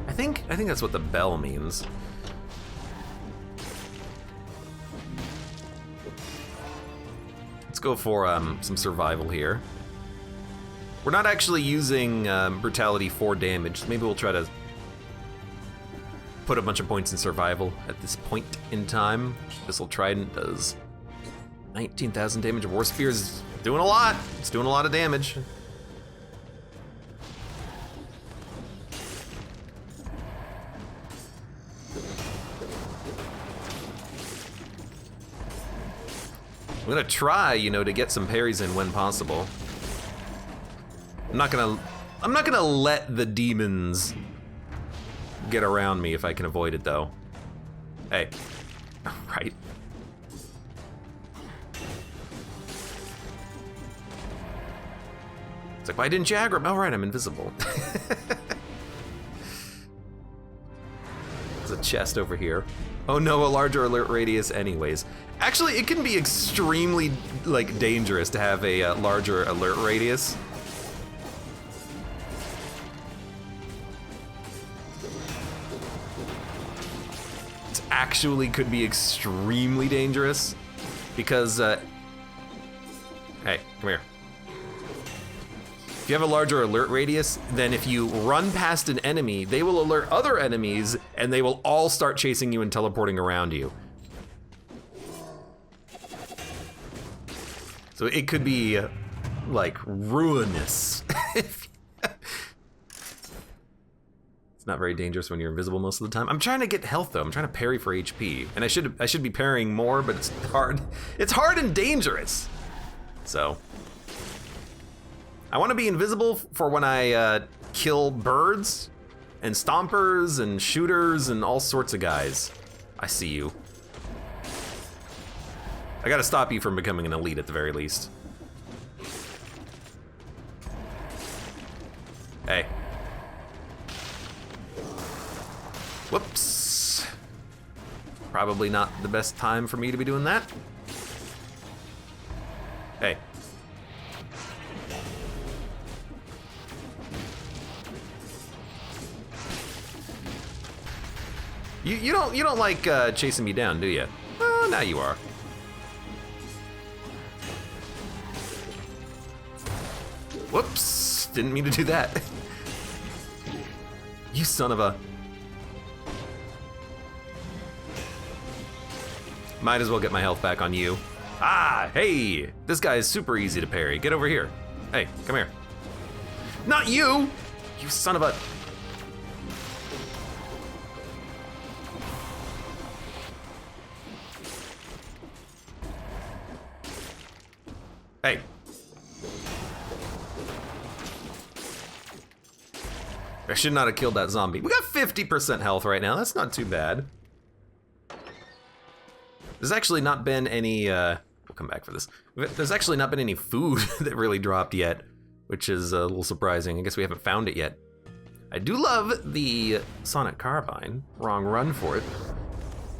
I think that's what the bell means. go for some survival here. We're not actually using brutality for damage. Maybe we'll try to put a bunch of points in survival at this point in time. Abyssal Trident does 19,000 damage. War Spear is doing a lot. It's doing a lot of damage. I'm gonna try, you know, to get some parries in when possible. I'm not gonna let the demons get around me if I can avoid it, though. Hey, right. It's like, why didn't you aggro? Oh, right, I'm invisible. There's a chest over here. Oh no, a larger alert radius anyways. Actually, it can be extremely, like, dangerous to have a larger alert radius. It actually could be extremely dangerous because, hey, come here. If you have a larger alert radius, then if you run past an enemy, they will alert other enemies and they will all start chasing you and teleporting around you. So it could be, like, ruinous. It's not very dangerous when you're invisible most of the time. I'm trying to get health though. I'm trying to parry for HP, and I should be parrying more, but it's hard. It's hard and dangerous. So I want to be invisible for when I kill birds and stompers and shooters and all sorts of guys. I see you. I gotta stop you from becoming an elite at the very least. Hey. Whoops. Probably not the best time for me to be doing that. Hey. You don't like chasing me down, do you? Oh, now you are. Whoops, didn't mean to do that. You son of a... Might as well get my health back on you. Ah, hey, this guy is super easy to parry. Get over here. Hey, come here. Not you, you son of a... Hey. I should not have killed that zombie. We got 50% health right now. That's not too bad. There's actually not been any, we'll come back for this. There's actually not been any food that really dropped yet, which is a little surprising. I guess we haven't found it yet. I do love the Sonic Carbine. Wrong run for it.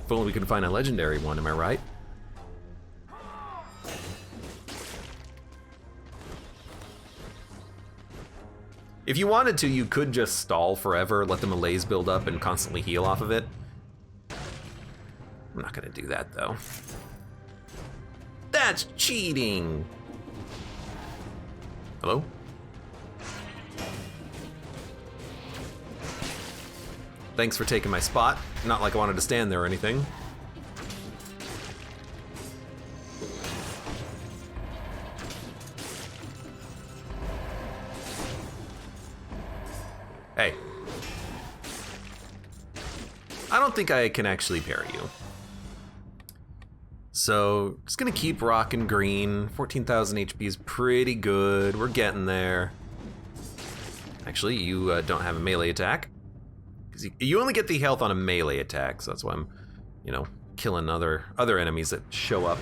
If only we could find a legendary one, am I right? If you wanted to, you could just stall forever, let the melees build up and constantly heal off of it. I'm not gonna do that though. That's cheating. Hello? Thanks for taking my spot. Not like I wanted to stand there or anything. Hey. I don't think I can actually parry you. So, just gonna keep rocking green. 14,000 HP is pretty good. We're getting there. Actually, you don't have a melee attack. Because you only get the health on a melee attack, so that's why I'm, you know, killing other enemies that show up.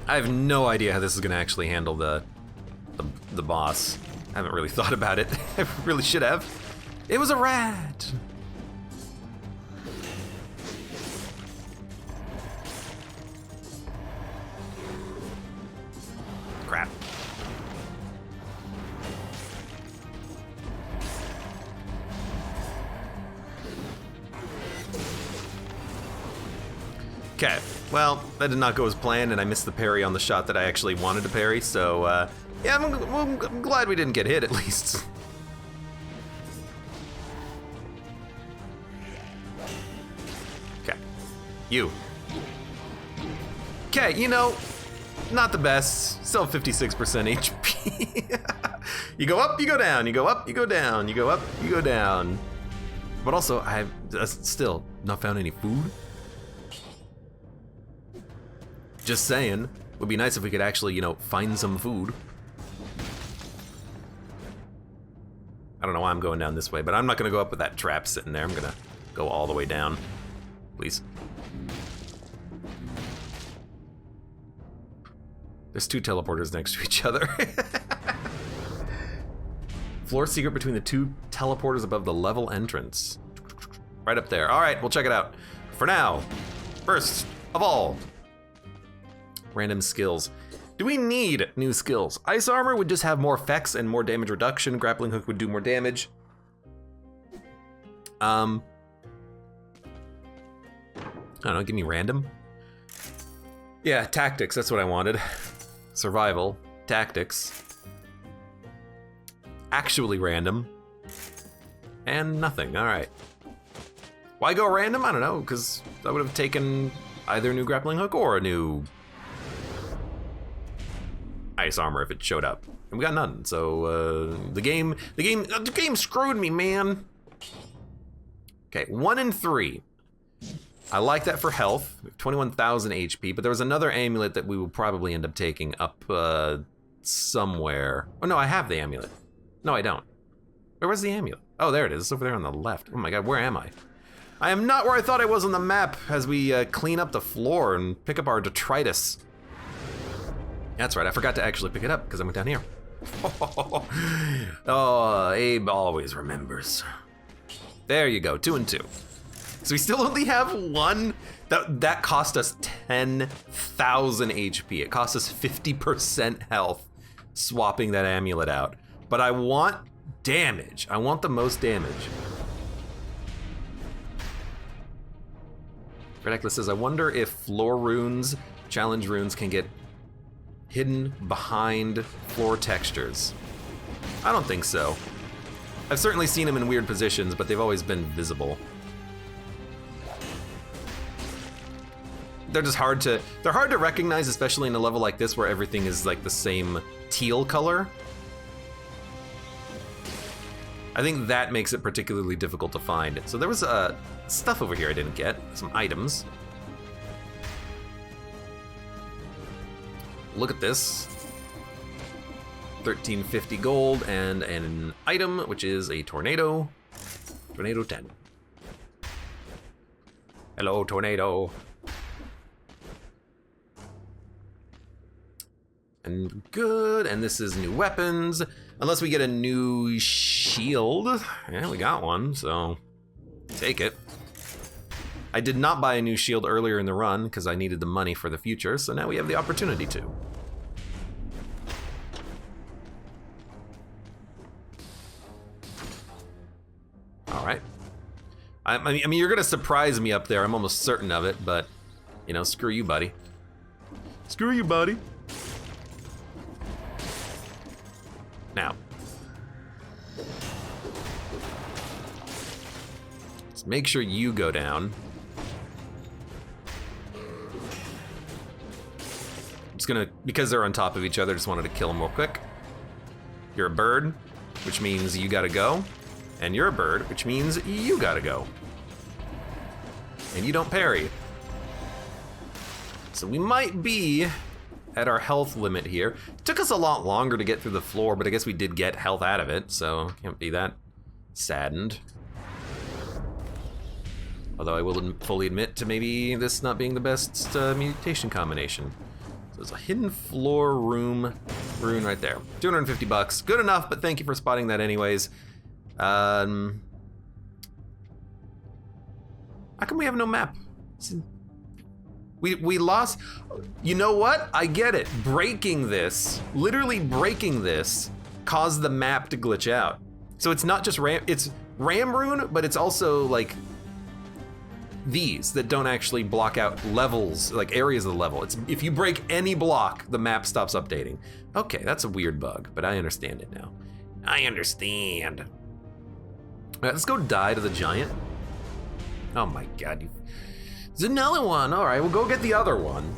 I have no idea how this is gonna actually handle the boss. I haven't really thought about it. I really should have. It was a rat! Crap. Okay, well, that did not go as planned, and I missed the parry on the shot that I actually wanted to parry, so, yeah, I'm glad we didn't get hit, at least. Okay, you. Okay, you know, not the best, still 56% HP. You go up, you go down, you go up, you go down, you go up, you go down. But also, I've still not found any food. Just saying, would be nice if we could actually, you know, find some food. I don't know why I'm going down this way, but I'm not gonna go up with that trap sitting there. I'm gonna go all the way down, please. There's two teleporters next to each other. Floor secret between the two teleporters above the level entrance. Right up there. All right, we'll check it out. For now, first of all, random skills. Do we need new skills? Ice armor would just have more effects and more damage reduction. Grappling hook would do more damage. I don't know, give me random. Yeah, tactics, that's what I wanted. Survival, tactics. Actually random. And nothing, all right. Why go random? I don't know, because I would have taken either a new grappling hook or a new ice armor if it showed up. And we got none, so the game screwed me, man. Okay, 1 and 3. I like that for health, 21,000 HP, but there was another amulet that we will probably end up taking up somewhere. Oh no, I have the amulet. No, I don't. Where was the amulet? Oh, there it is, it's over there on the left. Oh my God, where am I? I am not where I thought I was on the map as we clean up the floor and pick up our detritus. That's right, I forgot to actually pick it up because I went down here. Oh, Abe always remembers. There you go, 2 and 2. So we still only have one. That cost us 10,000 HP. It cost us 50% health swapping that amulet out. But I want damage. I want the most damage. Redeckless says, I wonder if floor runes, challenge runes can get hidden behind floor textures. I don't think so. I've certainly seen them in weird positions, but they've always been visible. They're just hard to recognize, especially in a level like this where everything is like the same teal color. I think that makes it particularly difficult to find. So there was stuff over here I didn't get, some items. Look at this. 1350 gold and an item, which is a tornado. Tornado 10. Hello, tornado. And good, and this is new weapons. Unless we get a new shield. Yeah, we got one, so take it. I did not buy a new shield earlier in the run because I needed the money for the future, so now we have the opportunity to. All right. I mean, you're gonna surprise me up there. I'm almost certain of it, but you know, screw you, buddy. Screw you, buddy. Now, let's make sure you go down. I'm just gonna, because they're on top of each other, just wanted to kill them real quick. You're a bird, which means you gotta go. And you're a bird, which means you gotta go. And you don't parry. So we might be at our health limit here. It took us a lot longer to get through the floor, but I guess we did get health out of it, so can't be that saddened. Although I will fully admit to maybe this not being the best mutation combination. So there's a hidden floor room rune right there. 250 bucks, good enough, but thank you for spotting that anyways. How come we have no map? We lost, you know what? I get it. Breaking this, literally breaking this, caused the map to glitch out. So it's not just it's Ram Rune, but it's also like, these that don't actually block out levels, like areas of the level. It's if you break any block, the map stops updating. Okay, that's a weird bug, but I understand it now. I understand. All right, let's go die to the giant. Oh my god, there's another one. All right, we'll go get the other one.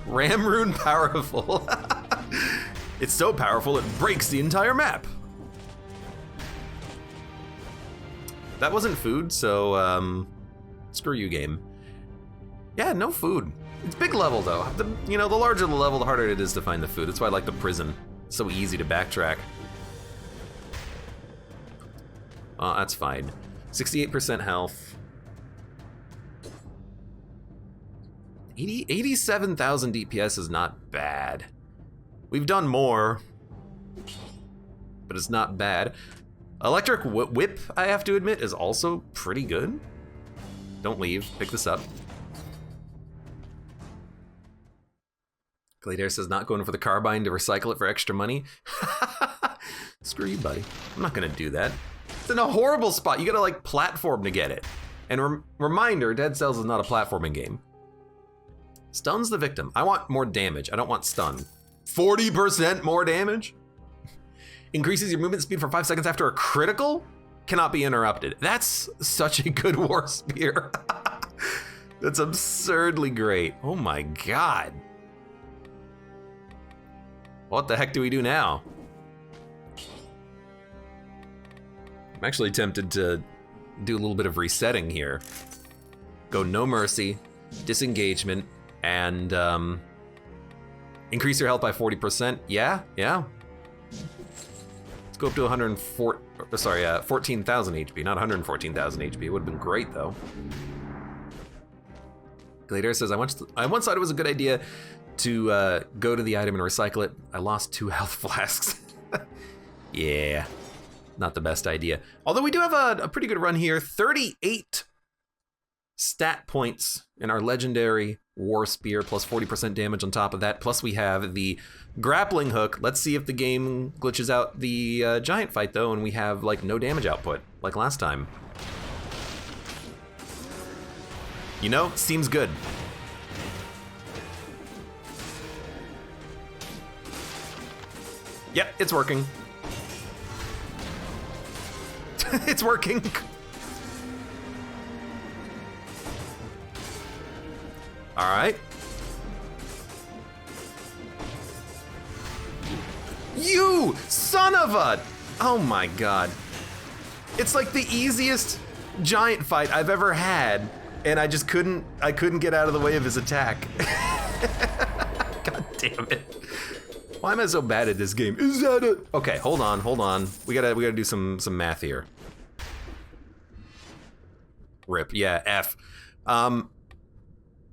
Ram Rune powerful. It's so powerful it breaks the entire map. That wasn't food, so screw you, game. Yeah, no food. It's big level though. The larger the level, the harder it is to find the food. That's why I like the prison. It's so easy to backtrack. That's fine. 68% health. 87,000 DPS is not bad. We've done more, but it's not bad. Electric Whip, I have to admit, is also pretty good. Don't leave, pick this up. Gladair says not going for the carbine to recycle it for extra money. Screw you, buddy. I'm not gonna do that. It's in a horrible spot. You gotta like platform to get it. And reminder, Dead Cells is not a platforming game. Stuns the victim. I want more damage. I don't want stun. 40% more damage? Increases your movement speed for 5 seconds after a critical? Cannot be interrupted. That's such a good war spear. That's absurdly great. Oh my god. What the heck do we do now? I'm actually tempted to do a little bit of resetting here. Go no mercy, disengagement, and increase your health by 40%. Yeah. Let's go up to 14,000 HP, not 114,000 HP. It would have been great though. Gladair says, I once thought it was a good idea to go to the item and recycle it. I lost 2 health flasks. Yeah, not the best idea. Although we do have a pretty good run here. 38 stat points in our legendary war spear, plus 40% damage on top of that. Plus we have the grappling hook. Let's see if the game glitches out the giant fight though, and we have like no damage output like last time. You know, seems good. Yep, it's working. It's working. All right. You son of a... Oh my god. It's like the easiest giant fight I've ever had, and I just couldn't get out of the way of his attack. God damn it. Why am I so bad at this game? Is that it? Okay, hold on. We gotta do some math here. Rip, yeah, F.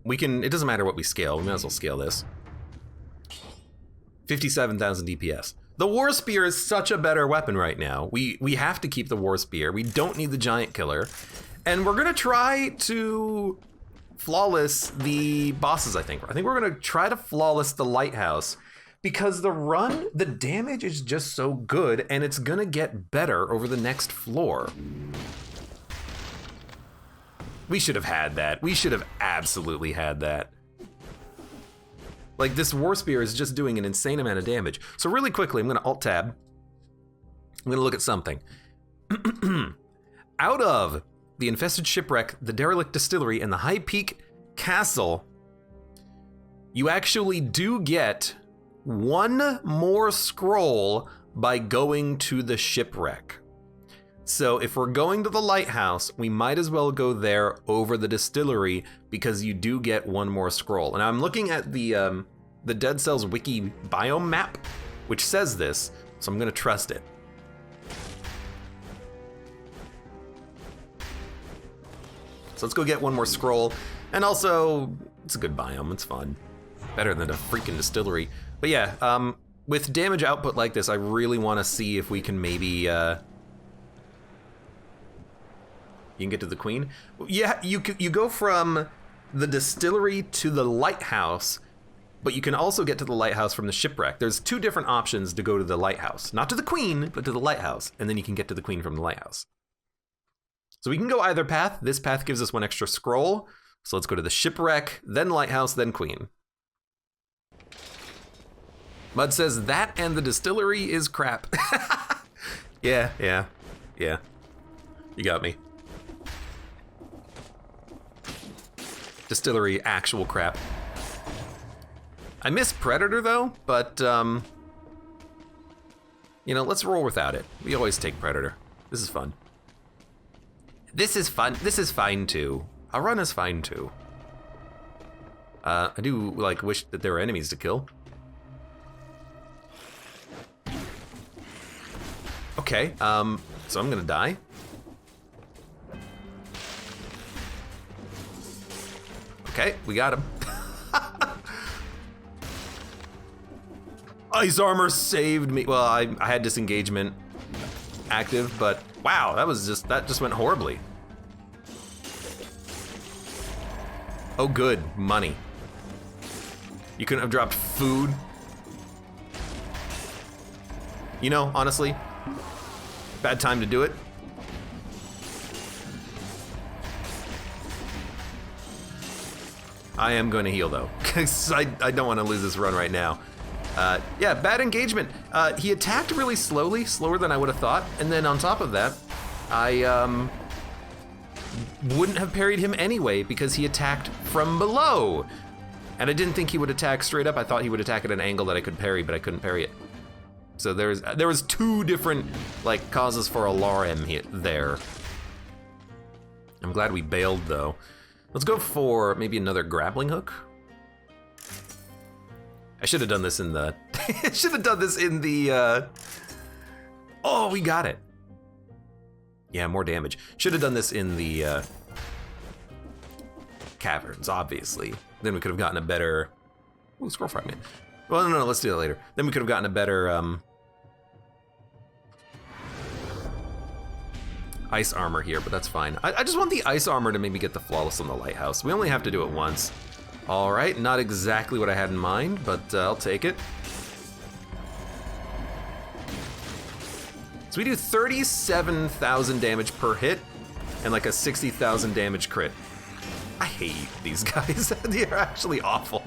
We can, it doesn't matter what we scale, we might as well scale this. 57,000 DPS. The War Spear is such a better weapon right now. We have to keep the War Spear. We don't need the Giant Killer. And we're gonna try to flawless the bosses, I think. I think we're gonna try to flawless the Lighthouse, because the damage is just so good, and it's gonna get better over the next floor. We should have had that. We should have absolutely had that. Like, this War Spear is just doing an insane amount of damage. So really quickly, I'm gonna Alt-Tab. I'm gonna look at something. Out of the Infested Shipwreck, the Derelict Distillery, and the High Peak Castle, you actually do get 1 more scroll by going to the shipwreck. So if we're going to the Lighthouse, we might as well go there over the distillery, because you do get 1 more scroll. And I'm looking at the Dead Cells wiki biome map, which says this, so I'm gonna trust it. So let's go get 1 more scroll. And also, it's a good biome, it's fun. Better than a freaking distillery. But yeah, with damage output like this, I really wanna see if we can maybe, you can get to the Queen? Yeah, you go from the distillery to the Lighthouse, but you can also get to the Lighthouse from the shipwreck. There's 2 different options to go to the Lighthouse. Not to the Queen, but to the Lighthouse. And then you can get to the Queen from the Lighthouse. So we can go either path. This path gives us 1 extra scroll. So let's go to the shipwreck, then lighthouse, then queen. Mud says that and the distillery is crap. Yeah. You got me. Distillery, actual crap. I miss Predator though, but you know, let's roll without it. We always take Predator. This is fun. This is fun. This is fine too. A run is fine too. I do like wish that there were enemies to kill. Okay, so I'm gonna die. Okay, we got him. Ice armor saved me. Well, I had disengagement active, but wow, that just went horribly. Oh good, money. You couldn't have dropped food. You know, honestly, bad time to do it. I am going to heal though, because I don't want to lose this run right now. Yeah, bad engagement. He attacked really slowly, slower than I would have thought, and then on top of that, I wouldn't have parried him anyway because he attacked from below. And I didn't think he would attack straight up. I thought he would attack at an angle that I could parry, but I couldn't parry it. So there was 2 different like causes for alarm there. I'm glad we bailed though. Let's go for maybe another grappling hook. I should have done this in the oh, we got it. Yeah, more damage. Should have done this in the caverns, obviously. Then we could have gotten a better scroll fragment. Well, no, let's do that later. Then we could have gotten a better ice armor here, but that's fine. I just want the ice armor to maybe get the flawless on the lighthouse. We only have to do it once. All right, not exactly what I had in mind, but I'll take it. So we do 37,000 damage per hit and like a 60,000 damage crit. I hate these guys. They're actually awful.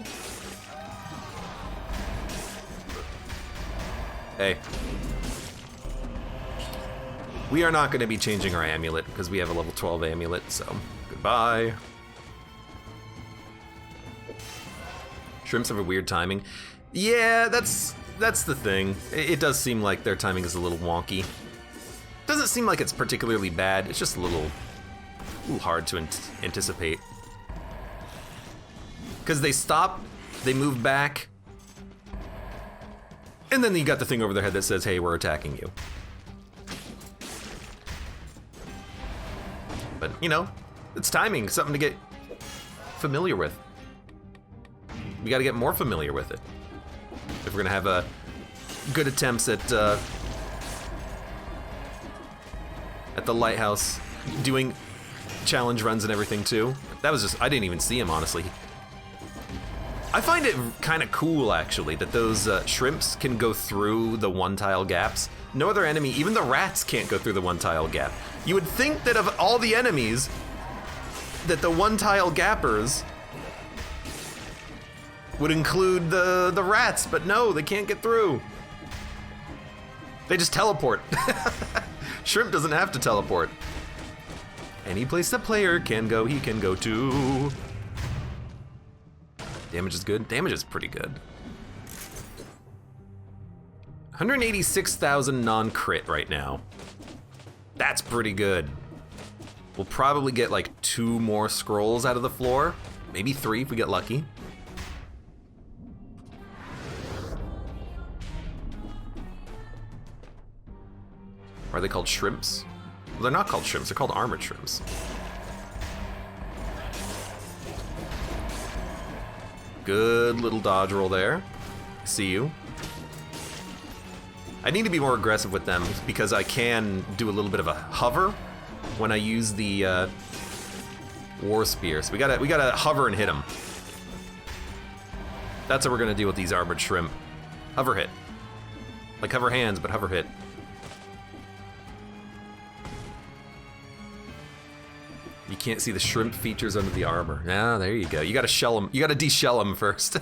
Hey. We are not going to be changing our amulet because we have a level 12 amulet, so goodbye. Shrimps have a weird timing. Yeah, that's the thing. It does seem like their timing is a little wonky. Doesn't seem like it's particularly bad. It's just a little hard to anticipate. Because they stop, they move back, and then you got the thing over their head that says, hey, we're attacking you. But, you know, it's timing, something to get familiar with. We gotta get more familiar with it if we're gonna have good attempts at the lighthouse, doing challenge runs and everything too. That was just, I didn't even see him, honestly. I find it kind of cool, actually, that those shrimps can go through the one-tile gaps. No other enemy, even the rats, can't go through the one-tile gap. You would think that of all the enemies, that the one-tile gappers would include the rats, but no, they can't get through. They just teleport. Shrimp doesn't have to teleport. Any place the player can go, he can go to. Damage is good. Damage is pretty good. 186,000 non-crit right now. That's pretty good. We'll probably get like 2 more scrolls out of the floor. Maybe 3 if we get lucky. Are they called shrimps? Well, they're not called shrimps, they're called armored shrimps. Good little dodge roll there. See you. I need to be more aggressive with them because I can do a little bit of a hover when I use the war spear. So we gotta hover and hit them. That's what we're gonna do with these armored shrimp. Hover hit. Like hover hands, but hover hit. You can't see the shrimp features under the armor. Ah, there you go. You gotta shell them. You gotta de-shell them first.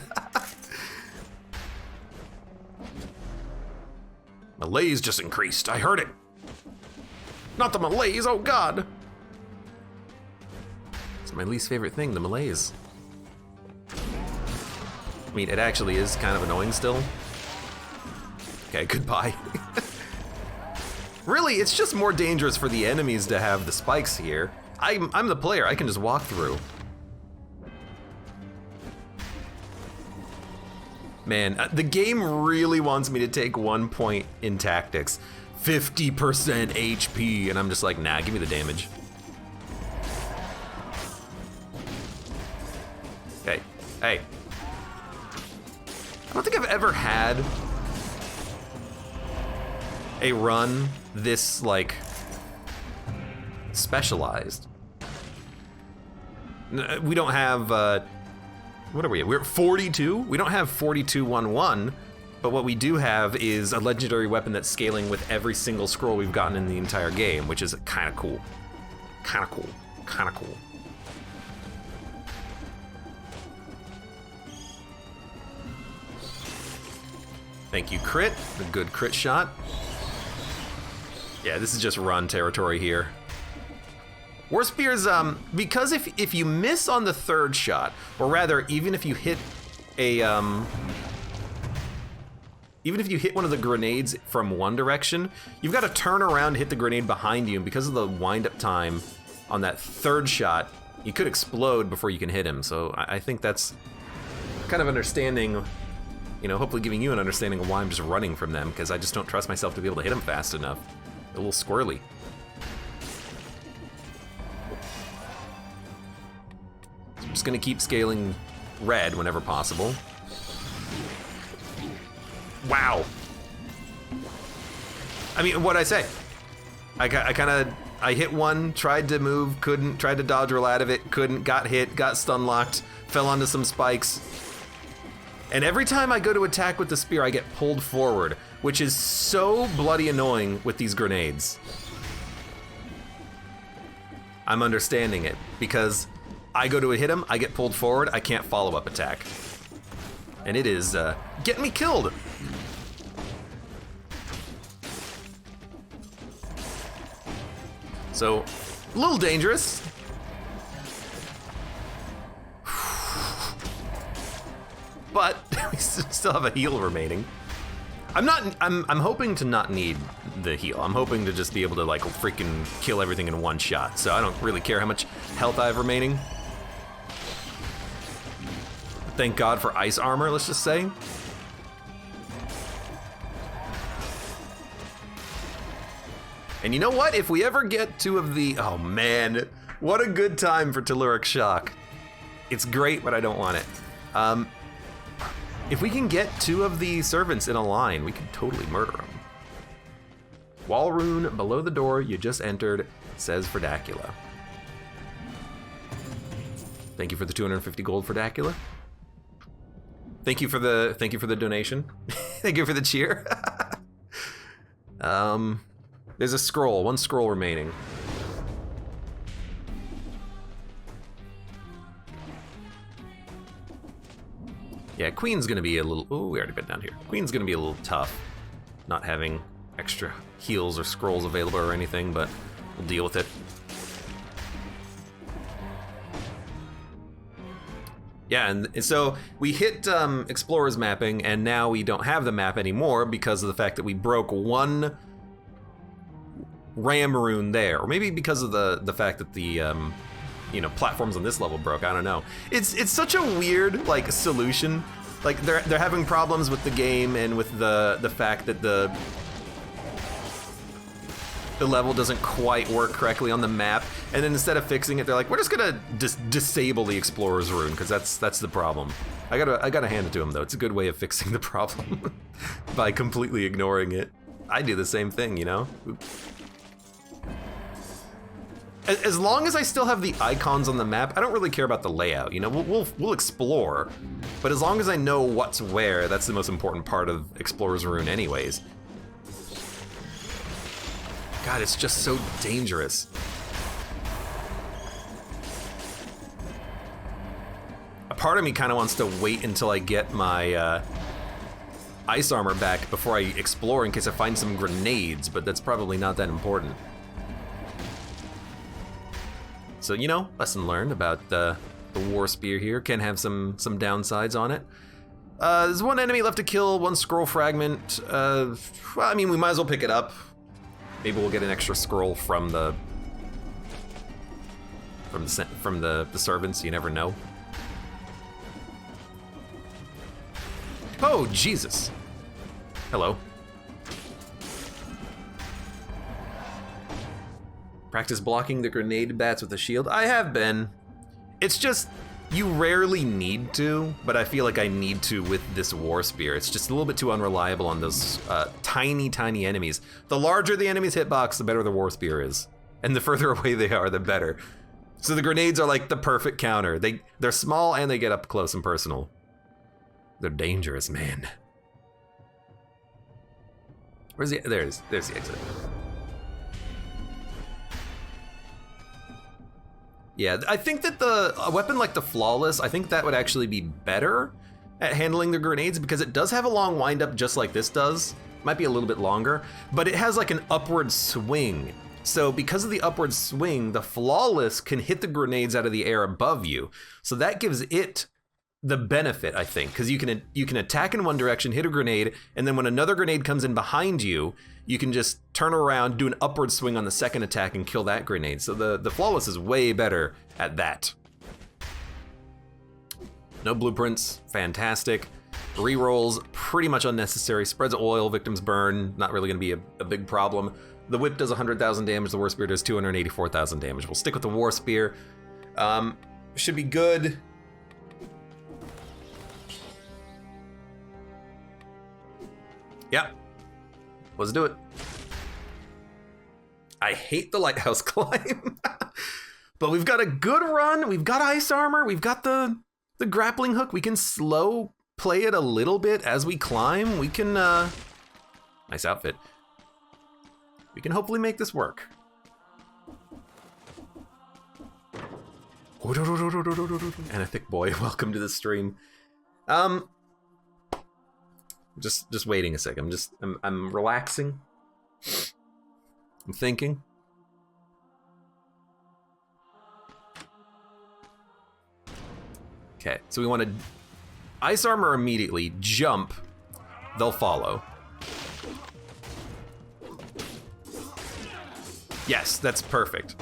Malaise just increased. I heard it. Not the malaise, oh god. It's my least favorite thing, the malaise. I mean, it actually is kind of annoying still. Okay, goodbye. Really, it's just more dangerous for the enemies to have the spikes here. I'm the player, I can just walk through. Man, the game really wants me to take 1 point in tactics. 50% HP, and I'm just like, nah, give me the damage. Hey, hey. I don't think I've ever had a run this, like, specialized. We don't have, what are we at? We're at 42? We don't have 42-1-1, but what we do have is a legendary weapon that's scaling with every single scroll we've gotten in the entire game, which is kind of cool. Kind of cool. Kind of cool. Thank you, crit. A good crit shot. Yeah, this is just run territory here. War Spears, because if you miss on the third shot, or rather, even if you hit a, even if you hit one of the grenades from one direction, you've got to turn around and hit the grenade behind you, and because of the wind-up time on that third shot, you could explode before you can hit him, so I think that's kind of understanding, you know, hopefully giving you an understanding of why I'm just running from them, because I just don't trust myself to be able to hit them fast enough. A little squirrely. So I'm just gonna keep scaling red whenever possible. Wow. I mean, what'd I say? I hit one, tried to move, couldn't, tried to dodge roll out of it, couldn't, got hit, got stun locked, fell onto some spikes. And every time I go to attack with the spear, I get pulled forward, which is so bloody annoying with these grenades. I'm understanding it, because I go to hit him, I get pulled forward, I can't follow up attack. And it is, getting me killed. So, a little dangerous. But we still have a heal remaining. I'm hoping to not need the heal. I'm hoping to just be able to like freaking kill everything in one shot. So I don't really care how much health I have remaining. Thank God for ice armor, let's just say. And you know what? If we ever get two of the, oh man, what a good time for Telluric Shock. It's great, but I don't want it. If we can get two of the servants in a line, we can totally murder them. Wall rune below the door you just entered, says Verdacula. Thank you for the 250 gold, Verdacula. Thank you for the donation. Thank you for the cheer. There's a scroll, one scroll remaining. Yeah, Queen's gonna be a little, ooh, we already been down here. Queen's gonna be a little tough, not having extra heals or scrolls available or anything, but we'll deal with it. Yeah, and so we hit Explorer's mapping, and now we don't have the map anymore because of the fact that we broke one ram rune there, or maybe because of the fact that the you know, platforms on this level broke. I don't know. It's such a weird like solution. Like they're having problems with the game and with the fact that the level doesn't quite work correctly on the map, and then instead of fixing it, they're like, we're just gonna disable the Explorer's rune because that's the problem. I gotta hand it to them though. It's a good way of fixing the problem by completely ignoring it. I do the same thing, you know. As long as I still have the icons on the map, I don't really care about the layout. You know, we'll explore, but as long as I know what's where, that's the most important part of Explorer's Rune, anyways. God, it's just so dangerous. part of me kind of wants to wait until I get my ice armor back before I explore in case I find some grenades, but that's probably not that important. So, you know, lesson learned about the war spear here. Can have some downsides on it. There's one enemy left to kill, one scroll fragment. Well, I mean, we might as well pick it up. Maybe we'll get an extra scroll from the servants. You never know. Oh, Jesus. Hello. Practice blocking the grenade bats with a shield. I have been. It's just, you rarely need to, but I feel like I need to with this war spear. It's just a little bit too unreliable on those tiny, tiny enemies. The larger the enemy's hitbox, the better the war spear is. And the further away they are, the better. So the grenades are like the perfect counter. They're small and they get up close and personal. They're dangerous, man. Where's the, there's the exit. Yeah, I think that a weapon like the Flawless, I think that would actually be better at handling the grenades because it does have a long windup just like this does. Might be a little bit longer, but it has like an upward swing. So because of the upward swing, the Flawless can hit the grenades out of the air above you. So that gives it the benefit, I think, because you can attack in one direction, hit a grenade, and then when another grenade comes in behind you, you can just turn around, do an upward swing on the second attack, and kill that grenade. So the Flawless is way better at that. No blueprints, fantastic. Rerolls, pretty much unnecessary. Spreads of oil, victims burn, not really gonna be a big problem. The whip does 100,000 damage, the war spear does 284,000 damage. We'll stick with the war spear. Should be good. Yep. Let's do it. I hate the lighthouse climb, but we've got a good run. We've got ice armor. We've got the grappling hook. We can slow play it a little bit as we climb. We can, nice outfit. We can hopefully make this work. And a thick boy, welcome to the stream. Just waiting a sec. I'm relaxing. I'm thinking. Okay, so we want to ice armor immediately, jump, they'll follow. Yes, that's perfect.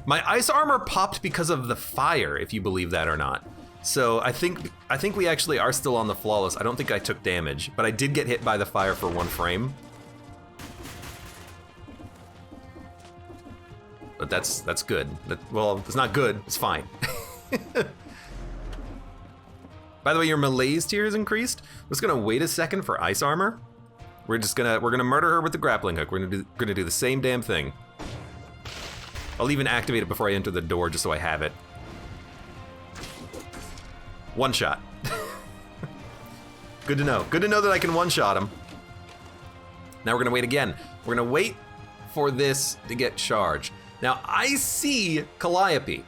My ice armor popped because of the fire, if you believe that or not. So I think we actually are still on the Flawless. I don't think I took damage, but I did get hit by the fire for 1 frame. But that's good. Well, it's not good, it's fine. By the way, your malaise tier is increased. We're just gonna wait a second for ice armor. We're gonna murder her with the grappling hook. We're gonna do the same damn thing. I'll even activate it before I enter the door just so I have it. One shot. Good to know. Good to know that I can one-shot him. Now we're gonna wait again. We're gonna wait for this to get charged. Now I see Calliope.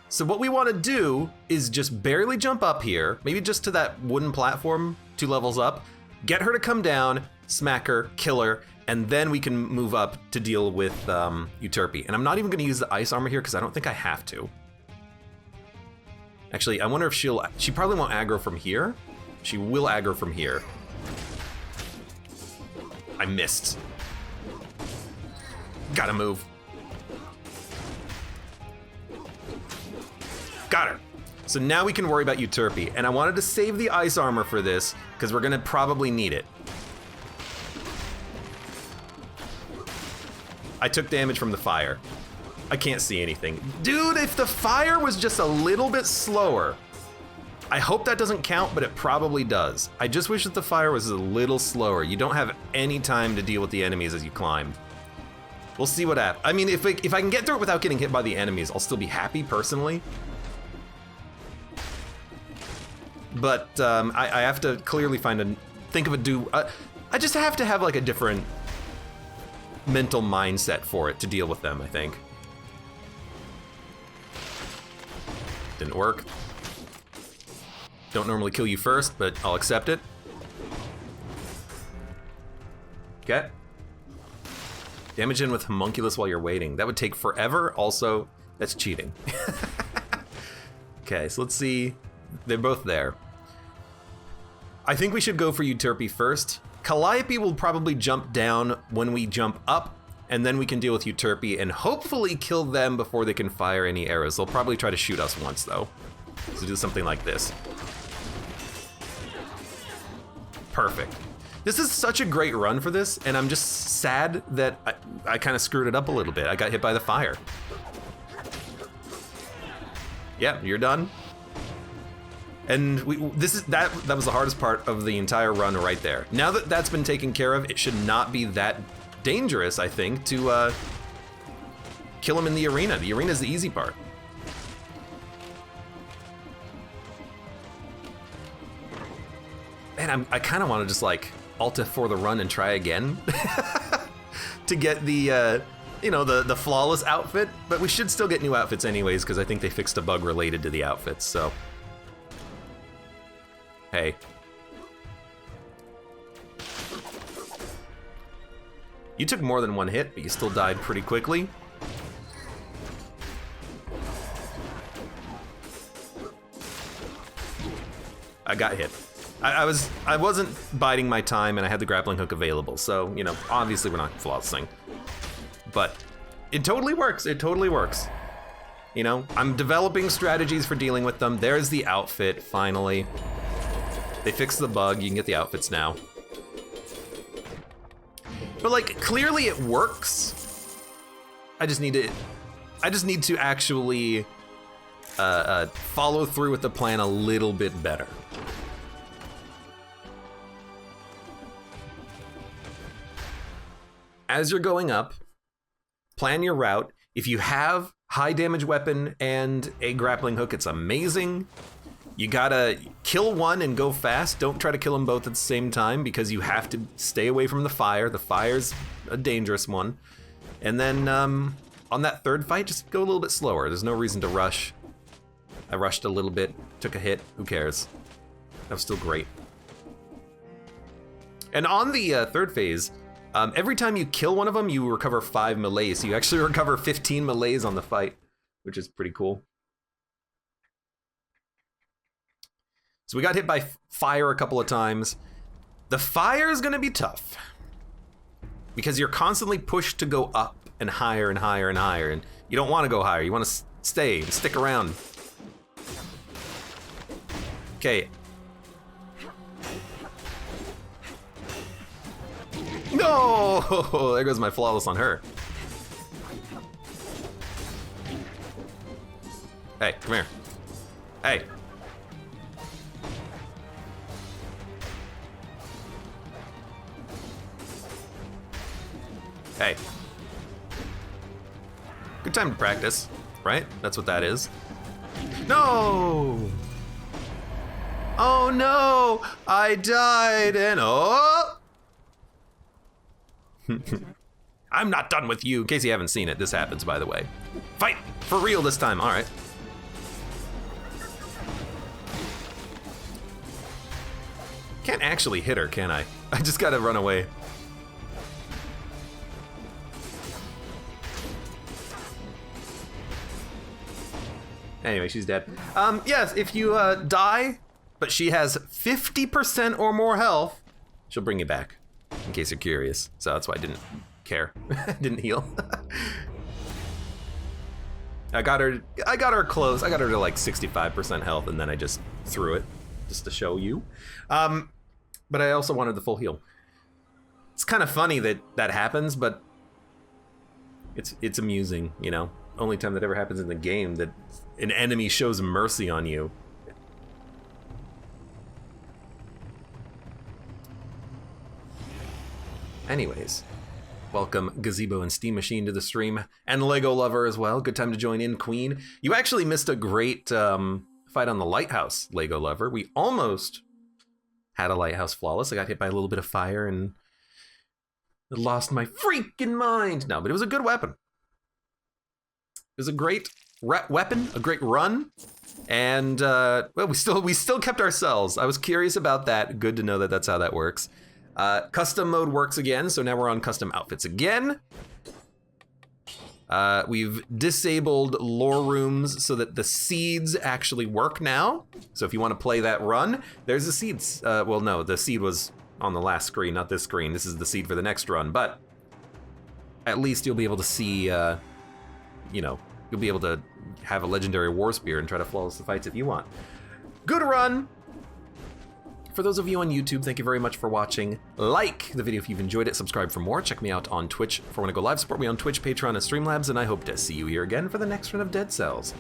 So what we wanna do is just barely jump up here, maybe just to that wooden platform 2 levels up, get her to come down, smack her, kill her, and then we can move up to deal with Euterpe. And I'm not even gonna use the ice armor here because I don't think I have to. Actually, I wonder if she probably won't aggro from here. She will aggro from here. I missed. Gotta move. Got her. So now we can worry about Euterpe. And I wanted to save the ice armor for this because we're gonna probably need it. I took damage from the fire. I can't see anything. Dude, if the fire was just a little bit slower, I hope that doesn't count, but it probably does. I just wish that the fire was a little slower. You don't have any time to deal with the enemies as you climb. We'll see what happens. I mean, if I can get through it without getting hit by the enemies, I'll still be happy personally. But I have to clearly think of I just have to have like a different mental mindset for it to deal with them, I think. Didn't work. Don't normally kill you first, but I'll accept it. Okay. Damage in with homunculus while you're waiting. That would take forever. Also, that's cheating. Okay, so let's see. They're both there. I think we should go for Euterpe first. Calliope will probably jump down when we jump up, and then we can deal with Euterpe and hopefully kill them before they can fire any arrows. They'll probably try to shoot us once, though. So do something like this. Perfect. This is such a great run for this, and I'm just sad that I kind of screwed it up a little bit. I got hit by the fire. Yeah, you're done. And that was the hardest part of the entire run right there. Now that that's been taken care of, it should not be that dangerous, I think, to kill him in the arena. The arena is the easy part. Man, I kind of want to just like alt F4 the run and try again to get the you know, the flawless outfit, but we should still get new outfits anyways because I think they fixed a bug related to the outfits, so. Hey. You took more than one hit, but you still died pretty quickly. I got hit. I wasn't biding my time and I had the grappling hook available, so, you know, obviously we're not flawlessing. But it totally works, it totally works. You know, I'm developing strategies for dealing with them. There's the outfit, finally. They fixed the bug, you can get the outfits now. But like, clearly it works. I just need to actually follow through with the plan a little bit better. As you're going up, plan your route. If you have high damage weapon and a grappling hook, it's amazing. You gotta kill one and go fast. Don't try to kill them both at the same time because you have to stay away from the fire. The fire's a dangerous one. And then on that third fight, just go a little bit slower. There's no reason to rush. I rushed a little bit, took a hit, who cares? That was still great. And on the third phase, every time you kill one of them, you recover 5 melee, so you actually recover 15 melees on the fight, which is pretty cool. So we got hit by fire a couple of times. The fire is gonna be tough because you're constantly pushed to go up and higher and higher and higher, and you don't wanna go higher, you wanna stay and stick around. Okay. No! There goes my flawless on her. Hey, come here. Hey. Hey. Good time to practice, right? That's what that is. No! Oh no! I died and oh! I'm not done with you. In case you haven't seen it, this happens, by the way. Fight! For real this time, all right. Can't actually hit her, can I? I just gotta run away. Anyway, she's dead. Yes, if you die, but she has 50% or more health, she'll bring you back. In case you're curious. So that's why I didn't care. Didn't heal. I got her close. I got her to like 65% health, and then I just threw it just to show you. But I also wanted the full heal. It's kind of funny that that happens, but it's amusing, you know. Only time that ever happens in the game that an enemy shows mercy on you. Anyways, welcome Gazebo and Steam Machine to the stream, and Lego Lover as well. Good time to join in, Queen. You actually missed a great fight on the Lighthouse, Lego Lover. We almost had a Lighthouse flawless. I got hit by a little bit of fire and lost my freaking mind. No, but it was a good weapon. It was a great weapon, a great run. And well, we still kept our cells. I was curious about that. Good to know that that's how that works. Custom mode works again, so now we're on custom outfits again. We've disabled lore rooms so that the seeds actually work now. So if you want to play that run, there's the seeds. Well, no, the seed was on the last screen, not this screen. This is the seed for the next run, but at least you'll be able to see, you know, you'll be able to have a legendary war spear and try to flawless the fights if you want. Good run! For those of you on YouTube, thank you very much for watching. Like the video if you've enjoyed it, subscribe for more, check me out on Twitch for when I go live, support me on Twitch, Patreon, and Streamlabs, and I hope to see you here again for the next run of Dead Cells.